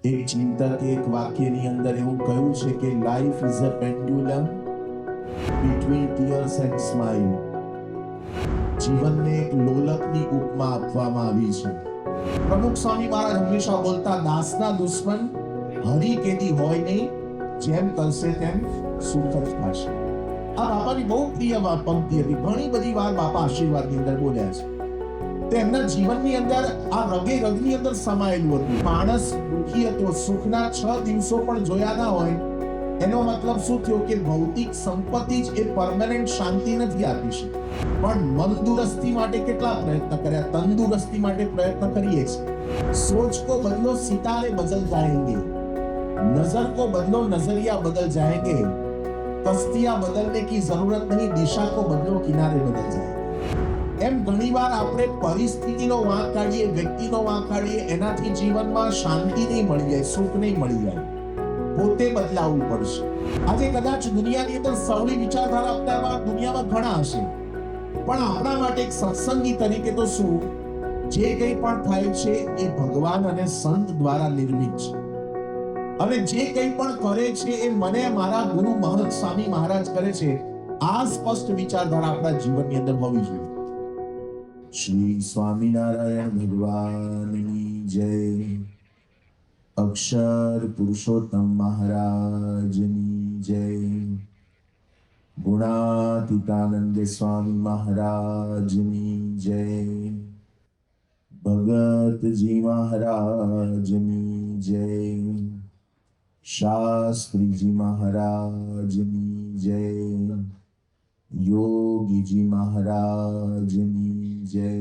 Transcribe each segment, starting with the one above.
એક ચિંતકે એક વાક્યની અંદર એવું કહ્યું છે કે life is a pendulum between tears and smile. જીવનને એક લોલકની ઉપમા આપવામાં આવી છે. પ્રમુખ સ્વામી મહારાજ હંમેશા બોલતા, દાસના દુશ્મન હરી કેદી હોય નહીં, જેમ કરશે તેમ સુખ જ થશે. આ બાપાની બહુ પ્રિય પંક્તિ હતી. ઘણી બધી વાર બાપા આશીર્વાદની અંદર બોલ્યા છે. તેમના જીવનની અંદર આ રગે રગની અંદર સમાયેલું હતું. માણસ દુઃખી હતો, સુખના 6 દિવસો પણ જોયા ના હોય, એનો મતલબ શું થયો કે ભૌતિક સંપત્તિ જ એ પરમેનન્ટ શાંતિ નથી આપી શકતી. પણ મનદુરસ્તી માટે કેટલા પ્રયત્ન કર્યા, તંદુરસ્તી માટે પ્રયત્ન કરીએ છીએ. सोच को बदलो सितारे बदल जाएंगे, नजर को बदलो नजरिया बदल जाएंगे, कश्तियां बदलने की जरूरत नहीं, दिशा को बदलो किनारे बदल जाएंगे. એમ ઘણીવાર આપણે પરિસ્થિતિનો વાંક કાઢીએ, વ્યક્તિનો વાંક કાઢીએ, એનાથી જીવનમાં શાંતિ નહીં મળી જાય, સુખ નહીં મળી જાય. પોતે બદલાવવું પડશે. આજે કદાચ દુનિયાની અંદર સવળી વિચારધારા અપનાવવા દુનિયામાં ઘણા હશે, પણ આપણા માટે એક સત્સંગી તરીકે તો શું, જે કંઈ પણ થાય છે એ ભગવાન અને સંત દ્વારા નિર્મિત છે. અને જે કંઈ પણ કરે છે એ મને મારા ગુરુ મહંત સ્વામી મહારાજ કરે છે. આ સ્પષ્ટ વિચારધારા આપણા જીવનની અંદર હોવી જોઈએ. શ્રી સ્વામિનારાયણ ભગવાનની જય. અક્ષર પુરુષોત્તમ મહારાજની જય. ગુણાતીતાનંદ સ્વામી મહારાજની જય. ભગતજી મહારાજની જય. શાસ્ત્રીજી મહારાજની જય. યોગીજી મહારાજની જય.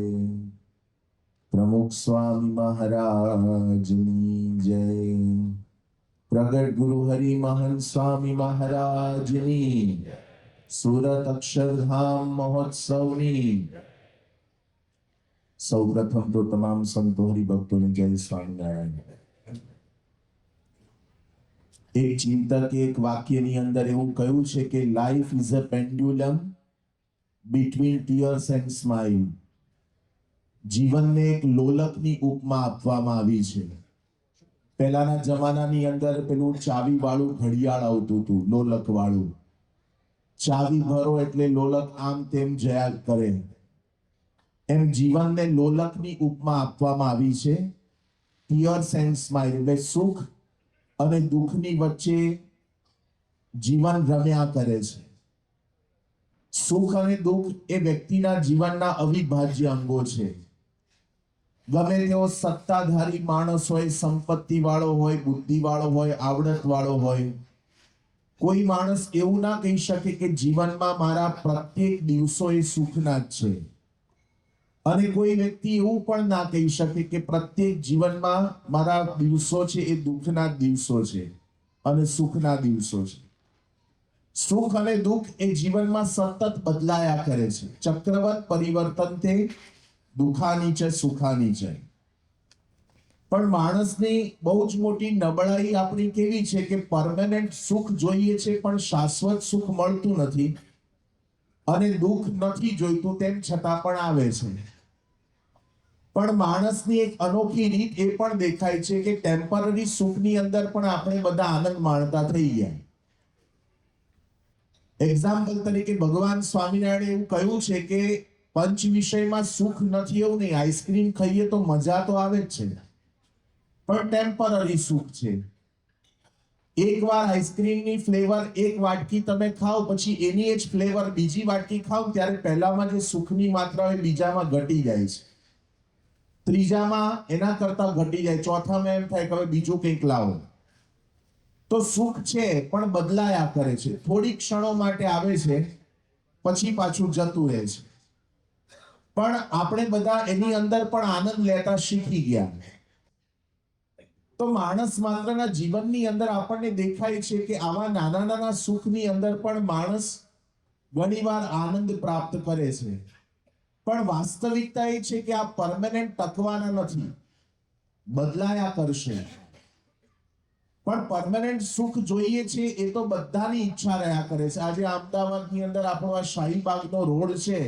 પ્રમુખ સ્વામી મહારાજની જય. પ્રગટ ગુરુ હરિ મહંત સ્વામી મહારાજની. સુરત અક્ષરધામ મહોત્સવની. સૌપ્રથમ તો તમામ સંતો હરિભક્તોને જય સ્વામિનારાયણ. એક ચિંતકે એક વાક્યની અંદર એવું કહ્યું છે કે life is a pendulum between tears and smile. જીવનને એક લોલકની ઉપમા આપવામાં આવી છે. પહેલાના જમાનાની અંદર પેલું ચાવી વાળું ઘડિયાળ આવતું હતું, લોલક વાળું. ચાવી ભરો એટલે લોલક આમ તેમ જયા કરે. એમ જીવનને લોલકની ઉપમા આપવામાં આવી છે. ટીયર્સ એન્ડ સ્માઇલ એટલે સુખ અને દુઃખની વચ્ચે જીવન રમ્યા કરે છે. સુખ અને દુઃખ એ વ્યક્તિના જીવનના અવિભાજ્ય અંગો છે. ગમે તેવો સત્તાધારી માણસ હોય, સંપત્તિ વાળો હોય, બુદ્ધિ વાળો હોય, આવડત વાળો હોય, કોઈ માણસ એવું ના કહી શકે કે જીવનમાં મારા પ્રત્યેક દિવસો એ સુખના જ છે. અને કોઈ વ્યક્તિ એવું પણ ના કહી શકે કે પ્રત્યેક જીવનમાં મારા દિવસો છે એ દુઃખના જ દિવસો છે અને સુખના દિવસો છે. સુખ અને દુઃખ એ જીવનમાં સતત બદલાયા કરે છે. ચક્રવત પરિવર્તન તે દુઃખાની છે સુખાની છે. પણ માણસની બહુ જ મોટી નબળાઈ આપણી કેવી છે કે પરમેનન્ટ સુખ જોઈએ છે પણ શાશ્વત સુખ મળતું નથી, અને દુઃખ નથી જોઈતું તેમ છતાં પણ આવે છે. પણ માણસની એક અનોખી રીત એ પણ દેખાય છે કે ટેમ્પરરી સુખની અંદર પણ આપણે બધા આનંદ માણતા થઈ ગયા. એક્ઝામ્પલ તરીકે ભગવાન સ્વામિનારાયણ એવું કહ્યું છે કે પંચ વિષયમાં સુખ નથી એવું નહીં. આઈસ્ક્રીમ ખાઈએ તો મજા તો આવે જ છે, પણ ટેમ્પરરી સુખ છે. એકવાર આઈસ્ક્રીમની ફ્લેવર એક વાટકી તમે ખાઓ, પછી એની જ ફ્લેવર બીજી વાટકી ખાઓ ત્યારે પહેલામાં જે સુખની માત્રા હોય બીજામાં ઘટી જાય છે, ત્રીજામાં એના કરતા ઘટી જાય, ચોથામાં એમ થાય કે હવે બીજું કંઈક લાવો. તો સુખ છે પણ બદલાયા કરે છે. થોડી ક્ષણો માટે આવે છે, પછી પાછું જતું રહે છે. પણ આપણે બધા એની અંદર પણ આનંદ લેતા શીખી ગયા. તો માણસ માત્રના જીવનની અંદર આપણને દેખાય છે કે આવા નાના નાના સુખની અંદર પણ માણસ ઘણીવાર આનંદ પ્રાપ્ત કરે છે. પણ વાસ્તવિકતા એ છે કે આ પરમેનન્ટ ટકવાના નથી, બદલાયા કરશે. પણ પરમેનન્ટ સુખ જોઈએ છે એ તો બધાની ઈચ્છા રહ્યા કરે છે. આજે અમદાવાદની અંદર આપણો આ શાહીબાગનો રોડ છે,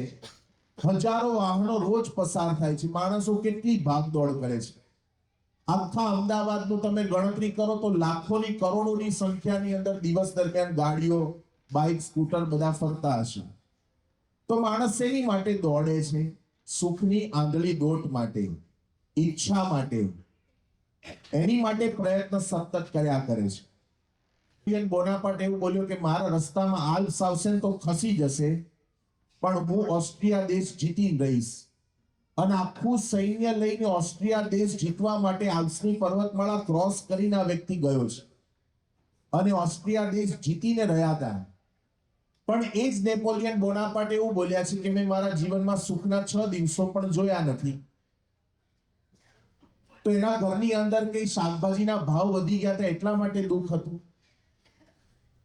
હજારો વાહનો રોજ પસાર થાય છે. માણસો કેટલી ભાગદોડ કરે છે, આખા અમદાવાદનું તમે ગણતરી કરો તો લાખોની કરોડોની સંખ્યાની અંદર દિવસ દરમિયાન ગાડીઓ, બાઇક, સ્કૂટર બધા ફરતા હશે. તો માણસ શેની માટે દોડે છે? સુખની આંધળી દોટ માટે, ઈચ્છા માટે, એની માટે પ્રયત્ન સતત કર્યા કરે છે. બોનાપાર્ટ એવું બોલ્યો કે મારા રસ્તામાં આલ્પ્સ આવશે ને તો ખસી જશે, પણ હું ઓસ્ટ્રિયા દેશ જીતી રહીશ. અને આખું સૈન્ય લઈને ઓસ્ટ્રિયા દેશ જીતવા માટે આલ્પ્સની પર્વતમાળા ક્રોસ કરીને આ વ્યક્તિ ગયો છે અને ઓસ્ટ્રિયા દેશ જીતીને રહ્યા હતા. પણ એ જ નેપોલિયન બોનાપાર્ટ એવું બોલ્યા છે કે મેં મારા જીવનમાં સુખના 6 દિવસો પણ જોયા નથી. તો એના ઘરની અંદર કઈ શાકભાજીના ભાવ વધી ગયા હતા એટલા માટે દુઃખ હતું.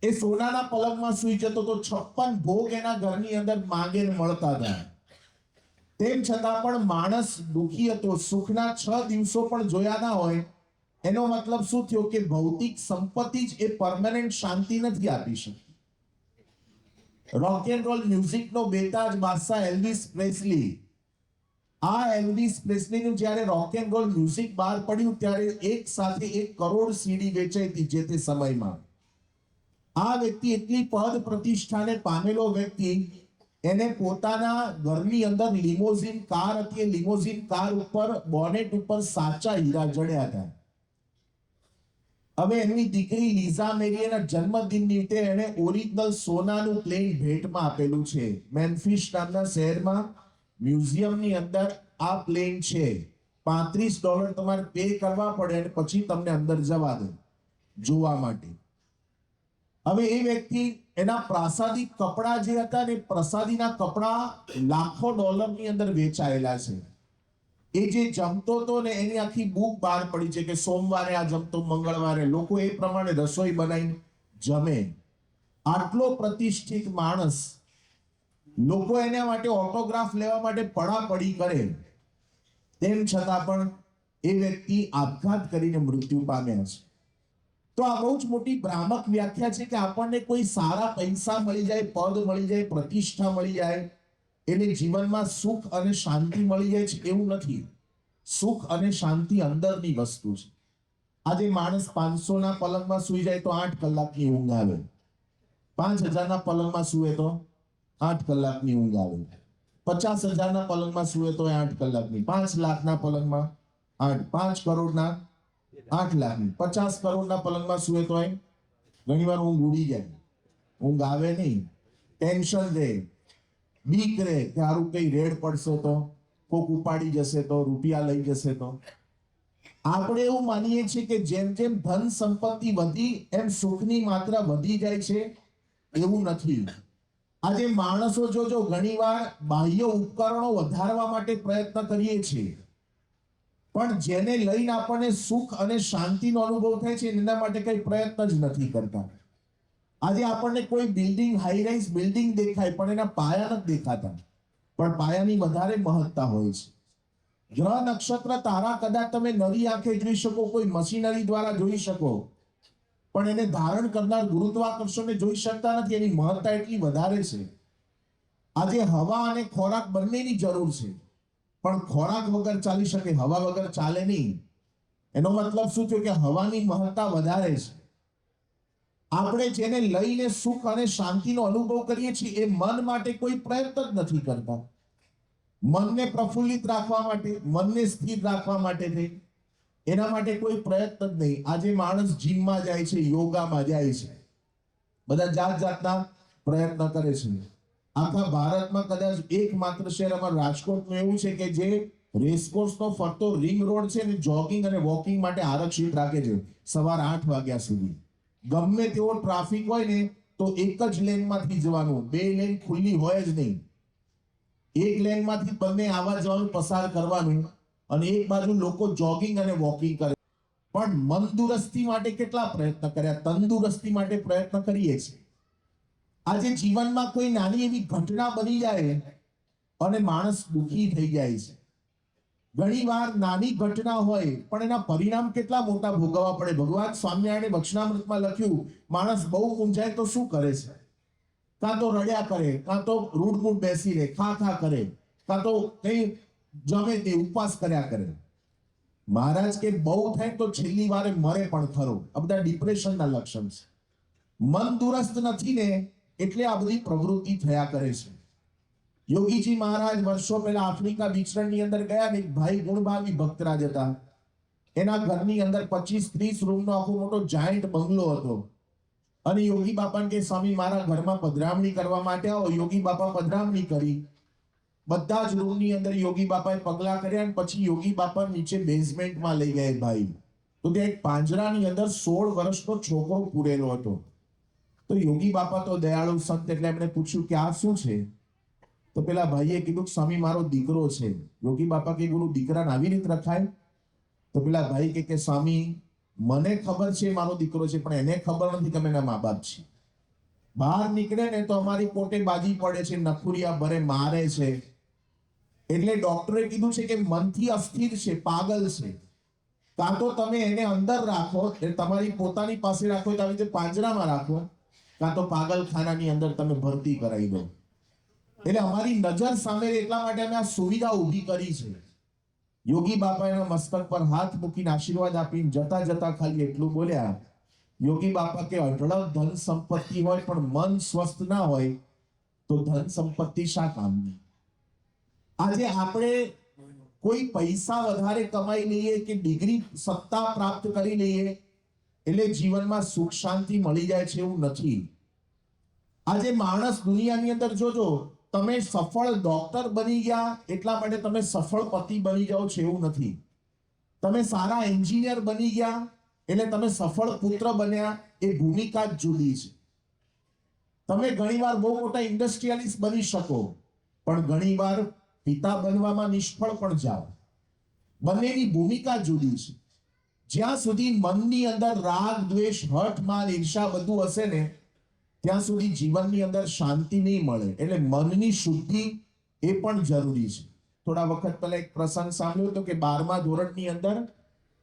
એ સોનાના પલંગમાં સૂઈ જતો તો 56 ભોગ એના ઘરની અંદર માંગે ને મળતા હતા. તેમ છતાં પણ માણસ દુઃખી હતો. સુખના 6 દિવસો પણ જોયા ના હોય એનો મતલબ શું થયો કે ભૌતિક સંપત્તિ જ એ પરમેનન્ટ શાંતિ નથી આપી શકતી. રોક એન્ડ રોલ મ્યુઝિકનો બેતાજ બાદશાહ એલ્વિસ પ્રેસ્લી, આ એલ્વિસ પ્રેસ્લીનું જ્યારે રોક એન્ડ રોલ મ્યુઝિક બહાર પડ્યું ત્યારે એક સાથે 1 કરોડ સીડી વેચાઈ હતી જે તે સમયમાં. આ વ્યક્તિ એટલી પદ પ્રતિષ્ઠાને પામેલો વ્યક્તિ, એને પોતાના ઘરની અંદર લિમોઝિન કાર હતી. લિમોઝિન કાર ઉપર બોનેટ ઉપર સાચા હીરા જડ્યા હતા. હવે એની દીકરી લીઝા મેરીના જન્મદિન નિમિત્તે એને ઓરિજિનલ સોનાનું પ્લેન ભેટમાં આપેલું છે. મેમ્ફિસ નામના શહેરમાં મ્યુઝિયમની અંદર આ પ્લેન છે. $35 તમારે પે કરવા પડે અને પછી તમને અંદર જવા દે જોવા માટે. હવે એ વ્યક્તિ એના પ્રાસાદિક કપડા જે હતા ને, પ્રસાદીના કપડા લાખો ડોલરની અંદર વેચાયેલા છે. એ જે જમતો હતો ને એની આખી બુક બહાર પડી છે કે સોમવારે આ જમતો, મંગળવારે. લોકો એ પ્રમાણે રસોઈ બનાવીને જમે. આટલો પ્રતિષ્ઠિત માણસ, લોકો એના માટે ઓટોગ્રાફ લેવા માટે પડાપડી કરે, તેમ છતાં પણ એ વ્યક્તિ આપઘાત કરીને મૃત્યુ પામ્યા છે. તો આ બહુ જ મોટી ભ્રામક વ્યાખ્યા છે કે આપણને કોઈ સારા પૈસા મળી જાય, પદ મળી જાય, પ્રતિષ્ઠા મળી જાય એટલે જીવનમાં સુખ અને શાંતિ મળી જાય છે, એવું નથી. સુખ અને શાંતિ અંદરની વસ્તુ છે. આજે માણસ 500 ના પલંગમાં સૂઈ જાય તો 8 કલાકની ઊંઘ આવે. 5000 ના પલંગમાં સૂવે તો 8 કલાકની ઊંઘ આવે. 50,000 ના પલંગમાં સૂવે તો 8 કલાકની. 5 લાખના પલંગમાં 8, 5 કરોડના 8 લાખની. 50 કરોડના પલંગમાં સૂવે તો ઘણીવાર ઊંઘ ઉડી જાય, ઊંઘ આવે નહીં, ટેન્શન રહે, બીક રહે કે હારું કઈ રેડ પડશે તો, કોક ઉપાડી જશે તો, રૂપિયા લઈ જશે તો. આપણે એવું માનીએ છીએ કે જેમ જેમ ધન સંપત્તિ વધી એમ સુખની માત્રા વધી જાય છે. એવું નથી. આજે માણસો જો ઘણીવાર બાહ્ય ઉપકરણો વધારવા માટે પ્રયત્ન કરીએ છીએ, પણ જેને લઈને આપણને સુખ અને શાંતિનો અનુભવ થાય છે એના માટે કઈ પ્રયત્ન જ નથી કરતા. આજે આપણને કોઈ બિલ્ડિંગ, હાઈ રાઇઝ બિલ્ડિંગ દેખાય પણ એના પાયા નથી દેખાતા, પણ પાયાની વધારે મહત્તા હોય છે. ગ્રહ, નક્ષત્ર, તારા કદાચ તમે નરી આંખે જોઈ શકો, કોઈ મશીનરી દ્વારા જોઈ શકો, પણ એને ધારણ કરનાર ગુરુત્વાકર્ષણને જોઈ શકતા નથી. એની મહત્તા એટલી વધારે છે. આજે હવા અને ખોરાક બંનેની જરૂર છે, પણ ખોરાક વગર ચાલી શકે, હવા વગર ચાલે નહીં. એનો મતલબ શું થયો કે હવાની મહત્તા વધારે છે. આપણે જેને લઈને સુખ અને શાંતિનો અનુભવ કરીએ છીએ એ મન માટે કોઈ પ્રયત્ન જ નથી કરતા. મનને પ્રફુલ્લિત રાખવા માટે, મનને સ્થિર રાખવા માટે થઈ એના માટે કોઈ પ્રયત્ન જ નહીં. આજે માણસ જીમમાં જાય છે, યોગામાં જાય છે, બધા જાત જાતના પ્રયત્ન કરે છે. આખા ભારતમાં કદાચ એકમાત્ર શહેર અમારું રાજકોટનું એવું છે કે જે રેસકોર્સનો ફરતો રિંગ રોડ છે ને જોગિંગ અને વોકિંગ માટે આરક્ષિત રાખે છે સવારે 8 વાગ્યા સુધી. ગમે તેવો ટ્રાફિક હોય ને તો એક જ લેનમાંથી જવાનું, 2 લેન ખુલ્લી હોય જ નહીં. એક લેનમાંથી બંને આવવા જવાનું પસાર કરવાનું અને એક બાજુ લોકો જોગિંગ અને વોકિંગ કરે. પણ મનદુરસ્તી માટે કેટલા પ્રયત્ન કર્યા, તંદુરસ્તી માટે પ્રયત્ન કરીએ છીએ. આજે જીવનમાં કોઈ નાની એવી ઘટના બની જાય અને માણસ દુઃખી થઈ જાય છે. ઘણીવાર નાની ઘટના હોય પણ એના પરિણામ કેટલા મોટા ભોગવવા પડે. ભગવાન સ્વામિનારાયણે વચનામૃતમાં લખ્યું, માણસ બહુ મૂંઝાય તો શું કરે છે? કાં તો રડ્યા કરે, કાં તો રૂડમૂડ બેસી રહે, ખા કરે, કાં તો કઈ જમે તે ઉપવાસ કર્યા કરે. મહારાજ કે બહુ થાય તો છેલ્લી વારે મરે પણ ખરો. આ બધા ડિપ્રેશનના લક્ષણ છે. મન દુરસ્ત નથી ને એટલે આ બધી પ્રવૃત્તિ થયા કરે છે. યોગીજી મહારાજ વર્ષો પહેલા આફ્રિકા વિચરણની અંદર ગયા ને ભાઈ ગુણભાવી ભક્તરાજ હતા. એના ઘરની અંદર 25-30 રૂમનો આખો મોટો જાયન્ટ બંગલો હતો. અને યોગી બાપાને કે સ્વામી મારા ઘરમાં પધરામણી કરવા માટે આવો. યોગી બાપા પધરામણી કરી. બધા જ રૂમની અંદર યોગી બાપાએ પગલા કર્યા અને પછી યોગી બાપા નીચે બેઝમેન્ટમાં લઈ ગયા ભાઈ. તો ત્યાં એક પાંજરાની અંદર 16 વર્ષનો છોકરો પૂરેલો હતો. તો યોગી બાપા તો દયાળુ સંત એટલે એમણે પૂછ્યું કે આ શું છે? તો પેલા ભાઈએ કીધું સ્વામી મારો દીકરો છે. યોગી બાપા કે ગુરુ દીકરાને આવી રીતે રખાય? તો પેલા ભાઈ કે સ્વામી મને ખબર છે મારો દીકરો છે પણ એને ખબર નથી કે એના મા બાપ છે. બહાર નીકળે ને તો અમારી પોતે બાજી પડે છે, નખુરિયા ભરે મારે છે. એટલે ડોક્ટરે કીધું છે કે મનથી અસ્થિર છે, પાગલ છે. કાં તો તમે એને અંદર રાખો, એટલે તમારી પોતાની પાસે રાખો તો આવી રીતે પાંજરામાં રાખો, કાં તો પાગલખાનાની અંદર તમે ભરતી કરાવી દો. એટલે અમારી નજર સામે એટલા માટે અમે આ સુવિધા ઊભી કરી છે. યોગી બાપા એના મસ્તક પર હાથ મૂકીને આશીર્વાદ આપીને જતા જતા ખાલી એટલું બોલ્યા, યોગી બાપા કે અઢળક ધન સંપત્તિ હોય પણ મન સ્વસ્થ ના હોય તો ધન સંપત્તિ શા કામની? આજે આપણે કોઈ પૈસા વધારે કમાઈ લઈએ કે ડિગ્રી સત્તા પ્રાપ્ત કરી લઈએ એટલે જીવનમાં સુખ શાંતિ મળી જાય છે એવું નથી. આજે માણસ દુનિયાની અંદર જોજો, તમે સફળ ડોક્ટર બની ગયા એટલા માટે તમે સફળ પતિ બની જાઓ છો એવું નથી. તમે સારા એન્જિનિયર બની ગયા એટલે તમે સફળ પુત્ર બન્યા, એ ભૂમિકા જ જુદી છે. તમે ઘણીવાર બહુ મોટા ઇન્ડસ્ટ્રીયલિસ્ટ બની શકો પણ ઘણીવાર પિતા બનવામાં નિષ્ફળ પણ જાઓ. બંનેની ભૂમિકા જુદી છે. જ્યાં સુધી મનની અંદર રાગ દ્વેષ હઠ માન ઈર્ષા બધું હશે ને ત્યાં સુધી જીવનની અંદર શાંતિ નહીં મળે. એટલે મનની શુદ્ધિ એ પણ જરૂરી છે. થોડા વખત પહેલા એક પ્રસંગ સાંભળ્યો હતો કે 12મા ધોરણની અંદર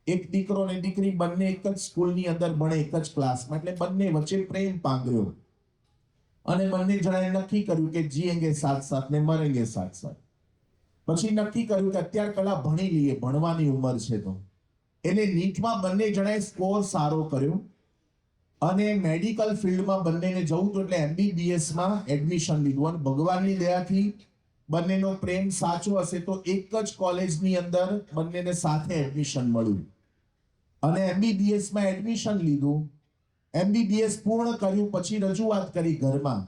એક દીકરો અને દીકરી બંને એક જ સ્કૂલની અંદર ભણે, એક જ ક્લાસમાં. એટલે બંને વચ્ચે પ્રેમ પાંગર્યો અને બંને જણાએ નક્કી કર્યું કે જીએંગે સાથ સાથ ને મરેંગે સાથ સાથ. પછી નક્કી કર્યું કે અત્યારે પહેલા ભણી લઈએ, ભણવાની ઉંમર છે તો. એટલે નીટમાં બંને જણાએ સ્કોર સારો કર્યો અને મેડિકલ ફિલ્ડમાં બંનેને જવું હતું એટલે MBBS માં એડમિશન લીધું. અને ભગવાનની દયાથી બંનેનો પ્રેમ સાચો હશે તો એક જ કોલેજની અંદર બંનેને સાથે એડમિશન મળ્યું અને MBBS માં એડમિશન લીધું. MBBS પૂર્ણ કર્યું પછી રજૂઆત કરી ઘરમાં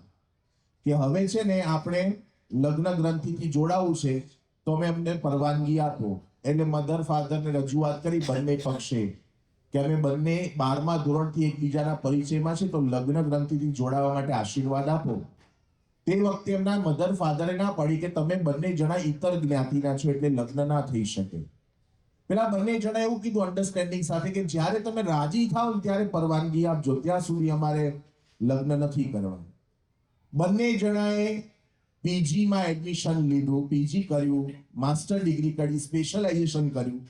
કે હવે છે ને આપણે લગ્ન ગ્રંથિથી જોડાવું છે તો અમે અમને પરવાનગી આપો. એટલે મધર ફાધરને રજૂઆત કરી બંને પક્ષે કે અમે બંને 12મા ધોરણથી એકબીજાના પરિચયમાં છે તો લગ્ન ગ્રંથિથી જોડાવા માટે આશીર્વાદ આપો. તે વખતે એમના મધર ફાધરે ના પડી કે તમે બંને જણા ઇતર જ્ઞાતિના છો એટલે લગ્ન ના થઈ શકે. પેલા બંને જણા એવું કીધું અન્ડરસ્ટેન્ડિંગ સાથે કે જ્યારે તમે રાજી થાવ ત્યારે પરવાનગી આપજો, ત્યાં સુધી અમારે લગ્ન નથી કરવા. બંને જણાએ PG માં એડમિશન લીધું, PG કર્યું, માસ્ટર ડિગ્રી કરી, સ્પેશિયલાઇઝેશન કર્યું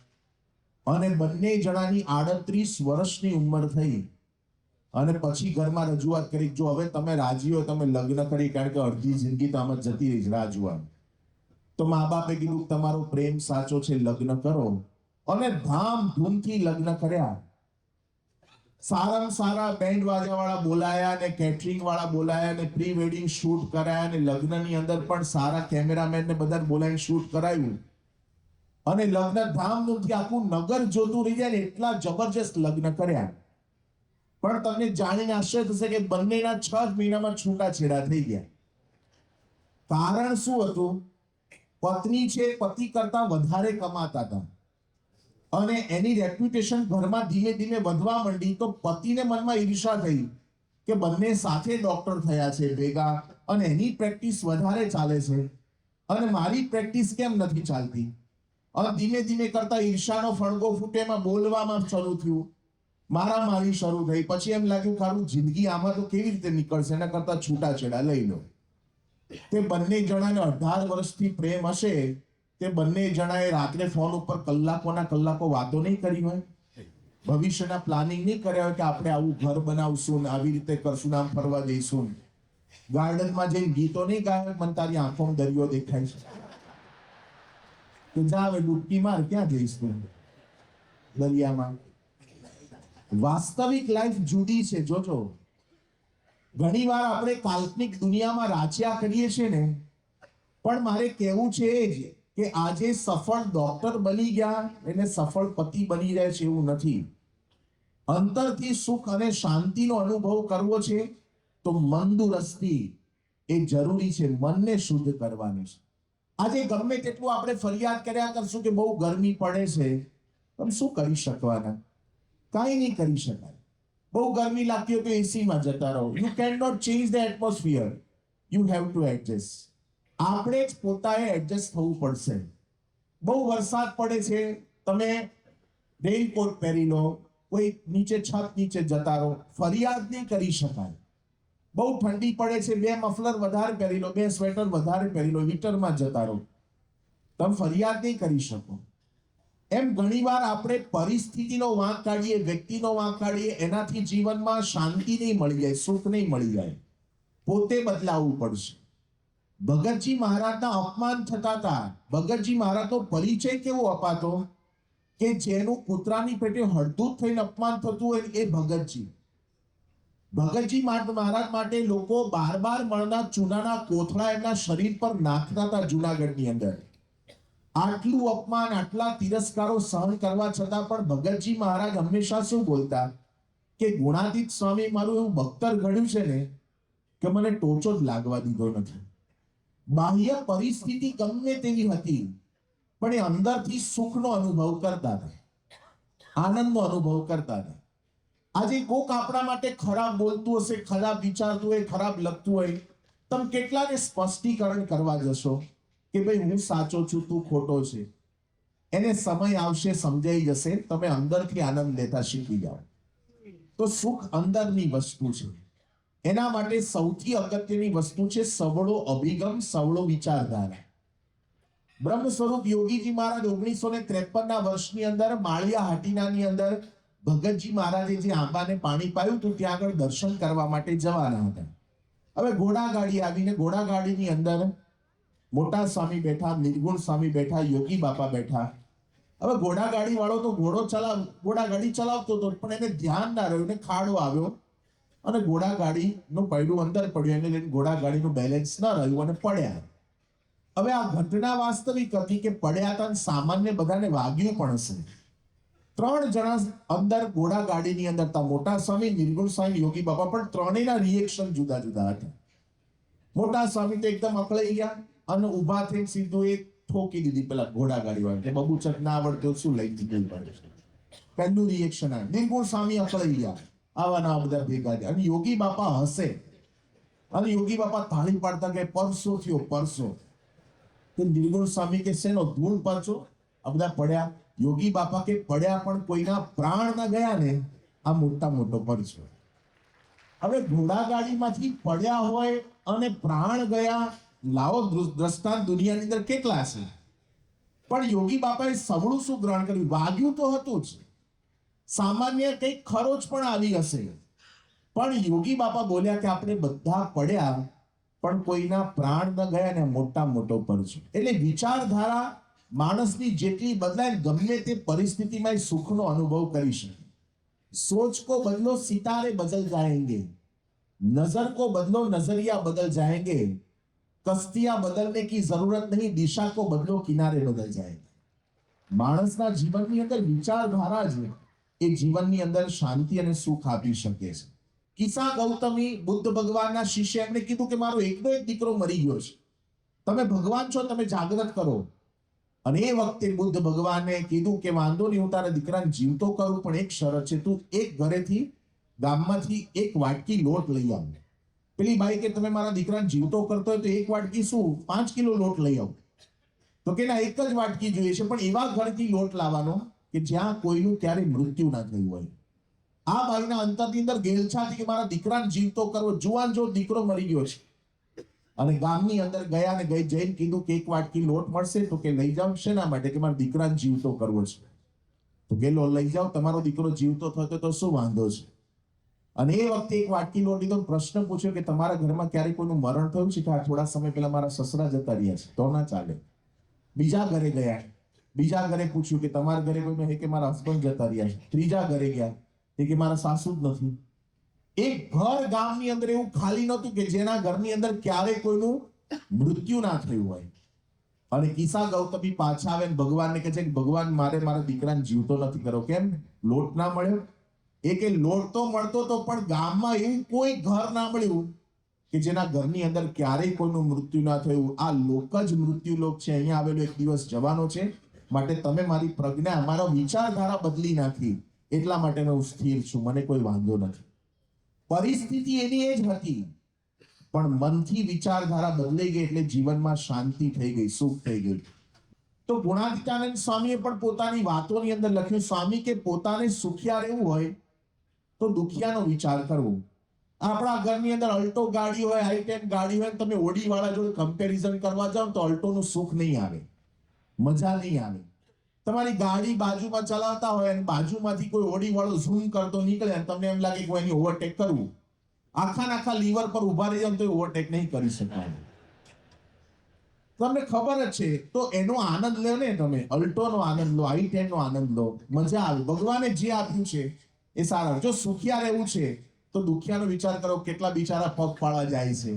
અને બંને જણાની 38 વર્ષની ઉંમર થઈ અને પછી ઘરમાં રજૂઆત કરી જો હવે તમે રાજી હો તમે લગ્ન કરી, કારણ કે અડધી જિંદગી તો આમ જ જતી રહી રાહ જોવા. તો મા બાપે કીધું તમારો પ્રેમ સાચો છે, લગ્ન કરો. અને ધામધૂમથી લગ્ન કર્યા. સારામાં સારા બેન્ડ વાજા વાળા બોલાયા ને કેટરિંગ વાળા બોલાયા ને પ્રી વેડિંગ શૂટ કરાયા ને લગ્નની અંદર પણ સારા કેમેરામેન ને બધા બોલાવીને શૂટ કરાયું અને લગ્ન ધામધૂમથી આખું નગર જોતું રહી જાય ને એટલા જબરજસ્ત લગ્ન કર્યા. પણ તમને જાણીને આશ્ચર્ય થશે કે બંનેના 6 જ મહિનામાં છૂટાછેડા થઈ ગયા. કારણ શું હતું? પત્ની છે પતિ કરતા વધારે કમાતા હતા અને એની રેપ્યુટેશન ઘરમાં ધીમે ધીમે વધવા માંડી. તો પતિને મનમાં ઈર્ષા થઈ કે બંને સાથે ડોક્ટર થયા છે ભેગા અને એની પ્રેક્ટિસ વધારે ચાલે છે અને મારી પ્રેક્ટિસ કેમ નથી ચાલતી. અને ધીમે ધીમે કરતા ઈર્ષાનો ફણગો ફૂટે, એમાં બોલવામાં શરૂ થયું, મારામારી શરૂ થઈ. પછી એમ લાગ્યું કારું જિંદગી આમાં તો કેવી રીતે નીકળશે, એના કરતા છૂટાછેડા લઈ લો. તે બંને જણાને 18 વર્ષથી પ્રેમ હશે તે બંને જણાએ રાત્રે ફોન ઉપર કલાકોના કલાકો વાતો નહીં કરી હોય, ભવિષ્યના પ્લાનિંગ નહીં કર્યા હોય કે આપણે આવું ઘર બનાવશું ને આવી રીતે કરશું ને આમ ફરવા જઈશું, ગાર્ડનમાં જઈને ગીતો નહીં ગાય મને તારી આંખોમાં દરિયો દેખાય છે તો જા હવે ડૂબકી માર ક્યાં જઈશું. દરિયામાં. વાસ્તવિક લાઈફ જુદી છે. જોજો, ઘણીવાર આપણે કાલ્પનિક દુનિયામાં રાચ્યા કરીએ છીએ ને, પણ મારે કહેવું છે એ જ કે આજે સફળ ડોક્ટર બની ગયા એટલે સફળ પતિ બની જાય છે એવું નથી. અંતરથી સુખ અને શાંતિનો અનુભવ કરવો છે તો મંદુરસ્તી એ જરૂરી છે, મનને શુદ્ધ કરવાનું છે. આજે ગમે તેટલું આપણે ફરિયાદ કર્યા કરશું કે બહુ ગરમી પડે છે, તમે શું કરી શકવાના? કાંઈ નહીં કરી શકાય. બહુ ગરમી લાગતી હોય તો એસીમાં જતા રહો. You can not change the atmosphere, you have to adjust. આપણે જ પોતાએ એડજસ્ટ થવું પડશે. બહુ વરસાદ પડે છે, તમે રેઇનકોટ પહેરી લો, કોઈ નીચે છત નીચે જતા રહો. ફરિયાદ નહીં કરી શકાય. બહુ ઠંડી પડે છે, 2 મફલર વધારે પહેરી લો, 2 સ્વેટર વધારે પહેરી લો, હીટરમાં જતા રહો. તમે ફરિયાદ નહીં કરી શકો. એમ ઘણીવાર આપણે પરિસ્થિતિનો વાંક કાઢીએ, વ્યક્તિનો વાંક કાઢીએ, એનાથી જીવનમાં શાંતિ નહીં મળી જાય, સુખ નહીં મળી જાય. પોતે બદલાવવું પડશે. ભગતજી મહારાજના અપમાન થતા હતા. ભગતજી મહારાજનો પરિચય કેવો અપાતો કે જેનું કૂતરાની પેટે હળદૂત થઈને અપમાન થતું હોય એ ભગતજી. ભગતજી મહારાજ માટે લોકો 12 મણના ચૂનાના કોથળા એમના શરીર પર નાખતા હતા જુનાગઢની અંદર. આટલું અપમાન, આટલા તિરસ્કારો સહન કરવા છતાં પણ ભગતજી મહારાજ હંમેશા શું બોલતા કે ગુણાતીત સ્વામી મારું એવું બખ્તર ઘડ્યું છે ને કે મને ટોચો જ લાગવા દીધો નથી. બાહ્ય પરિસ્થિતિ ગમે તેવી હતી પણ એ અંદરથી સુખનો અનુભવ કરતા હતા, આનંદનો અનુભવ કરતા હતા. આજે કોક આપણા માટે ખરાબ બોલતું હશે, ખરાબ વિચારતું હોય, ખરાબ લખતું હોય, તમે કેટલાને સ્પષ્ટીકરણ કરવા જશો કે ભાઈ હું સાચો છું, તું ખોટો છે? એને સમય આવશે, સમજાઈ જશે. તમે અંદરથી આનંદ લેતા શીખી જાઓ. તો સુખ અંદરની વસ્તુ છે. એના માટે સૌથી અગત્યની વસ્તુ છે સવળો અભિગમ, સવળો વિચારધારા. બ્રહ્મ સ્વરૂપ યોગીજી મહારાજ 1953ના વર્ષની અંદર માળિયા હાટીનાની અંદર ભગતજી મહારાજે જે આંબાને પાણી પાયું હતું ત્યાં આગળ દર્શન કરવા માટે જવાના હતા. હવે ઘોડાગાડી આવીને ઘોડાગાડીની અંદર મોટા સ્વામી બેઠા, નિર્ગુણ સ્વામી બેઠા, યોગી બાપા બેઠા. હવે ઘોડાગાડી વાળો તો ઘોડાગાડી ચલાવતો હતો પણ એને ધ્યાન ના રહ્યું, એને ખાડો આવ્યો અને ઘોડાગાડીનું પૈડું અંદર પડ્યું, એને લઈને ઘોડાગાડીનું બેલેન્સ ન રહ્યું અને પડ્યા. હવે આ ઘટના વાસ્તવિક હતી કે પડ્યા હતા, સામાન્ય બધાને વાગ્યું પણ હશે. 3 જણા અંદર ઘોડાગાડીની અંદર હતા, મોટા સ્વામી, નિર્ગુણ સ્વામી, યોગી બાપા. પણ ત્રણેયના રિએક્શન જુદા જુદા હતા. મોટા સ્વામી તો એકદમ અકળાઈ ગયા અને ઊભા થઈને સીધું એક ઠોકી દીધી પેલા ઘોડાગાડી વાળા. બબુચક ના આવડતો શું લઈ દીધું પડે. પહેલું રિએક્શન આ. નિર્ગુણ સ્વામી અકળાઈ ગયા, આવા બધા ભેગા થયા. અને યોગી બાપા હસે અને યોગી બાપા તાળી પાડતા કે પરસો થયો, પરસો. તો નિર્ગુણ સ્વામી કે શેનો ધૂળ પરચો? આ બધા પડ્યા. યોગી બાપા કે પડ્યા પણ કોઈના પ્રાણ ના ગયા ને, આ મોટો પરચો. હવે ઘોડાગાડીમાંથી પડ્યા હોય અને પ્રાણ ગયા, લાવો દ્રષ્ટાંત દુનિયાની અંદર કેટલા છે. પણ યોગી બાપાએ સવળું શું ગ્રહણ કર્યું? વાગ્યું તો હતું જ, સામાન્ય કંઈક ખરોચ પણ આવી હશે, પણ યોગી બાપા બોલ્યા કે આપણે બધા પડ્યા પણ કોઈના પ્રાણ ન ગયા ને મોટો પરચો. એટલે વિચારધારા માણસની જેટલી બદલાય, ગમે તે પરિસ્થિતિમાં સુખનો અનુભવ કરી શકે. सोच को बदलो, सितारे बदल जाएंगे. नजर को बदलो, नजरिया बदल जाएंगे. कश्तियां बदलने की जरूरत नहीं, दिशा को बदलो, किनारे बदल जाएंगे. માણસના જીવનની અંદર વિચારધારા જ એ જીવનની અંદર શાંતિ અને સુખ આપી શકે છે. કિસ્સા ગૌતમી બુદ્ધ ભગવાનના શિષ્ય, એમણે કીધું કે મારો એકનો એક દીકરો મરી ગયો છે, તમે ભગવાન છો, તમે જાગૃત કરો. અને એ વખતે બુદ્ધ ભગવાને કીધું કે વાંધો નહીં, હું તારા દીકરાને જીવતો કરું, પણ એક શરત છે, તું એક ઘરેથી ગામમાંથી એક વાટકી લોટ લઈ આવ. પેલી બાઈ કે તમે મારા દીકરાને જીવતો કરતો હોય તો એક વાટકી શું 5 કિલો લોટ લઈ આવ. તો કે ના, એક જ વાટકી જોઈએ છે, પણ એવા ઘરથી લોટ લાવવાનો કે જ્યાં કોઈનું ક્યારે મૃત્યુ ના થયું હોય. આ બાઈના અંતરની અંદર ગેલછા કે મારા દીકરાને જીવતો કરવો. જુવાન જો દીકરો મરી ગયો છે અને ગામની અંદર ગયા ને જઈને કીધું કે એક વાટકી લોટ મળશે, તો કે લઈ જાઓ. શેના માટે? કે મારા દીકરાને જીવતો કરવો છે. તો કે લો લઈ જાઓ, તમારો દીકરો જીવતો થતો તો શું વાંધો છે. અને એ વખતે એક વાટકી લોટ લીધો, પ્રશ્ન પૂછ્યો કે તમારા ઘરમાં ક્યારે કોઈનું મરણ થયું છે? કે આ થોડા સમય પહેલા મારા સસરા જતા રહ્યા છે. તો ના ચાલે. બીજા ઘરે ગયા, બીજા ઘરે પૂછ્યું કે તમારા ઘરે કોઈ નહીં, કે મારા હસબન્ડ જતા રહ્યા છે. ત્રીજા ઘરે ગયા, કે મારા સાસુ જ નથી. એક ઘર ગામની અંદર એવું ખાલી નહોતું કે જેના ઘરની અંદર ક્યારેય કોઈનું મૃત્યુ ના થયું હોય. અને કિસ્સા ગૌતમી પાછા આવે ને ભગવાનને કહે છે કે ભગવાન મારા દીકરાને જીવતો નથી કરો. કેમ? લોટ ના મળ્યો. એ કે લોટ તો મળતો તો પણ ગામમાં એવું કોઈ ઘર ના મળ્યું કે જેના ઘરની અંદર ક્યારેય કોઈનું મૃત્યુ ના થયું. આ લોક જ મૃત્યુ લોક છે. અહીંયા આવેલો એક દિવસ જવાનો છે. માટે તમે મારી પ્રજ્ઞા, મારો વિચારધારા બદલી નાખી, એટલા માટે હું સ્થિર છું, મને કોઈ વાંધો નથી. પરિસ્થિતિ એની એ જ હતી, પણ મનથી વિચારધારા બદલાઈ ગઈ એટલે જીવનમાં શાંતિ થઈ ગઈ, સુખ થઈ ગયું. તો ગુણાતીતાનંદ સ્વામીએ પણ પોતાની વાતોની અંદર લખ્યું, સ્વામી કે પોતાને સુખિયા રહેવું હોય તો દુખિયાનો વિચાર કરવો. આપણા ઘરની અંદર અલ્ટો ગાડી હોય, હાઈટેક ગાડી હોય, તમે ઓડી વાળા જોડે કમ્પેરિઝન કરવા જાઓ તો અલ્ટોનું સુખ નહીં આવે, મજા નહીં આવે. તમારી ગાડી બાજુમાં ચલાવતા હોય અને બાજુમાંથી કોઈ ઓડી વાળો ઝૂમ કરતો નીકળે અને તમને એમ લાગે કે એની ઓવરટેક કરવું, આખા લીવર પર ઉભા રહી જાવ તો ઓવરટેક નહીં કરી શકાય. તમને ખબર જ છે. તો એનો આનંદ લો ને, તમે અલ્ટોનો આનંદ લો, i10 નો આનંદ લો, મજા આવે. ભગવાને જે આપ્યું છે એ સારા. જો સુખિયા રહેવું છે તો દુખિયાનો વિચાર કરો. કેટલા બિચારા પગપાળા જાય છે,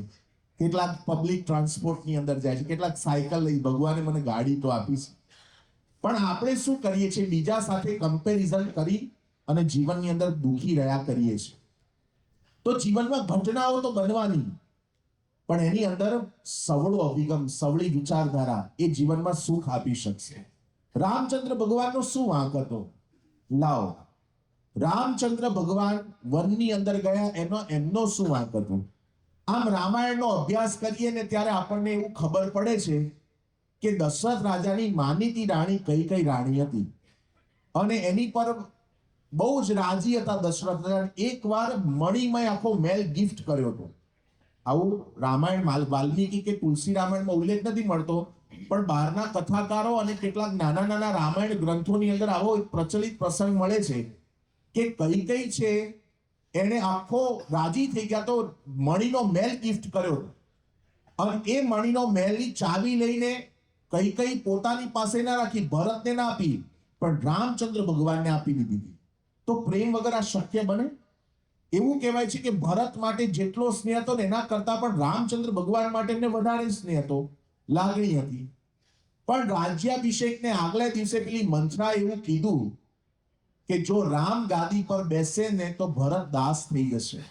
કેટલાક પબ્લિક ટ્રાન્સપોર્ટની અંદર જાય છે, કેટલાક સાયકલ લઈ. ભગવાને મને ગાડી તો આપી છે, પણ આપણે શું કરીએ છીએ? બીજા સાથે કમ્પેરિઝન કરી અને જીવનની અંદર દુખી રહ્યા કરીએ છીએ. તો જીવનમાં ઘટનાઓ તો બનવાની, પણ એની અંદર સવળો અભિગમ, સવળી વિચારધારા એ જીવનમાં સુખ આપી શકશે. રામચંદ્ર ભગવાનનો શું વાંક હતો? લાવો, રામચંદ્ર ભગવાન વનની અંદર ગયા, એમનો શું વાંક હતો? આમ રામાયણનો અભ્યાસ કરીએ ને ત્યારે આપણને એવું ખબર પડે છે કે દશરથ રાજાની માનીતી રાણી કઈ રાણી હતી અને એની પર બહુ જ રાજી હતા દશરથ રાજા. એકવાર મણિમય આખો મહેલ ગિફ્ટ કર્યો હતો. આવું રામાયણ, વાલ્મીકી કે તુલસી રામાયણમાં ઉલ્લેખ નથી મળતો, પણ બહારના કથાકારો અને કેટલાક નાના રામાયણ ગ્રંથોની અંદર આવો પ્રચલિત પ્રસંગ મળે છે કે કઈ છે એને આખો રાજી થઈ ગયા તો મણીનો મહેલ ગિફ્ટ કર્યો અને એ મણીનો મહેલની ચાવી લઈને કઈ પોતાની પાસે ના રાખી, ભરતને ના આપી, પણ રામચંદ્ર ભગવાનને આપી દીધી. તો પ્રેમ વગર આ શક્ય બને? એવું કહેવાય છે કે ભરત માટે જેટલો સ્નેહ હતો ને એના કરતા પણ રામચંદ્ર ભગવાન માટે એમને વધારે સ્નેહ હતો, લાગણી હતી. પણ રાજ્યાભિષેકને આગલા દિવસે પેલી મંથરા એવું કીધું કે જો રામ ગાદી પર બેસે ને તો ભરત દાસ થઈ જશે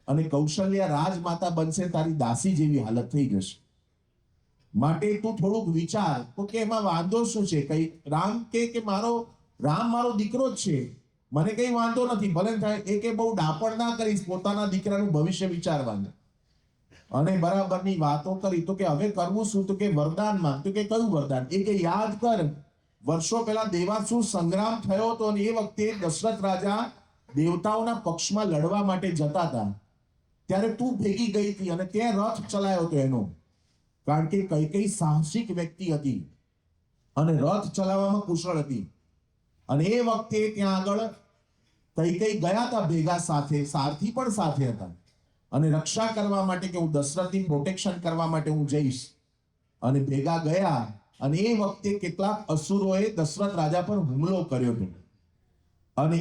અને કૌશલ્યા રાજમાતા બનશે, તારી દાસી જેવી હાલત થઈ જશે. માટે તું થોડુંક વિચાર. તો કે એમાં વાંધો શું છે? કઈ રામ કે રામ મારો દીકરો જ છે, મને કઈ વાંધો નથી, ભલે થાય. એ કે બહુ ડાપણ ના કરીશ, પોતાના દીકરાનું ભવિષ્ય વિચારવાનું. અને બરાબરની વાતો કરી. તો કે હવે કરવું શું? તો કે વરદાન માંગ. તો કે કયું વરદાન? એ કે યાદ કર, વર્ષો પહેલા દેવાસુર સંગ્રામ થયો હતો અને એ વખતે દશરથ રાજા દેવતાઓના પક્ષમાં લડવા માટે જતા હતા, ત્યારે તું ભેગી ગઈ હતી અને તે રથ ચલાયો હતો એનો. કારણ કે કઈ સાહસિક વ્યક્તિ હતી અને રથ ચલાવવામાં કુશળ હતી. અને એ વખતે ત્યાં આગળ કઈ ગયા હતા ભેગા સાથે, સારથી પણ સાથે હતા અને રક્ષા કરવા માટે કે હું દશરથની પ્રોટેક્શન કરવા માટે હું જઈશ. અને ભેગા ગયા અને એ વખતે કેટલાક અસુરોએ દશરથ રાજા પર હુમલો કર્યો હતો અને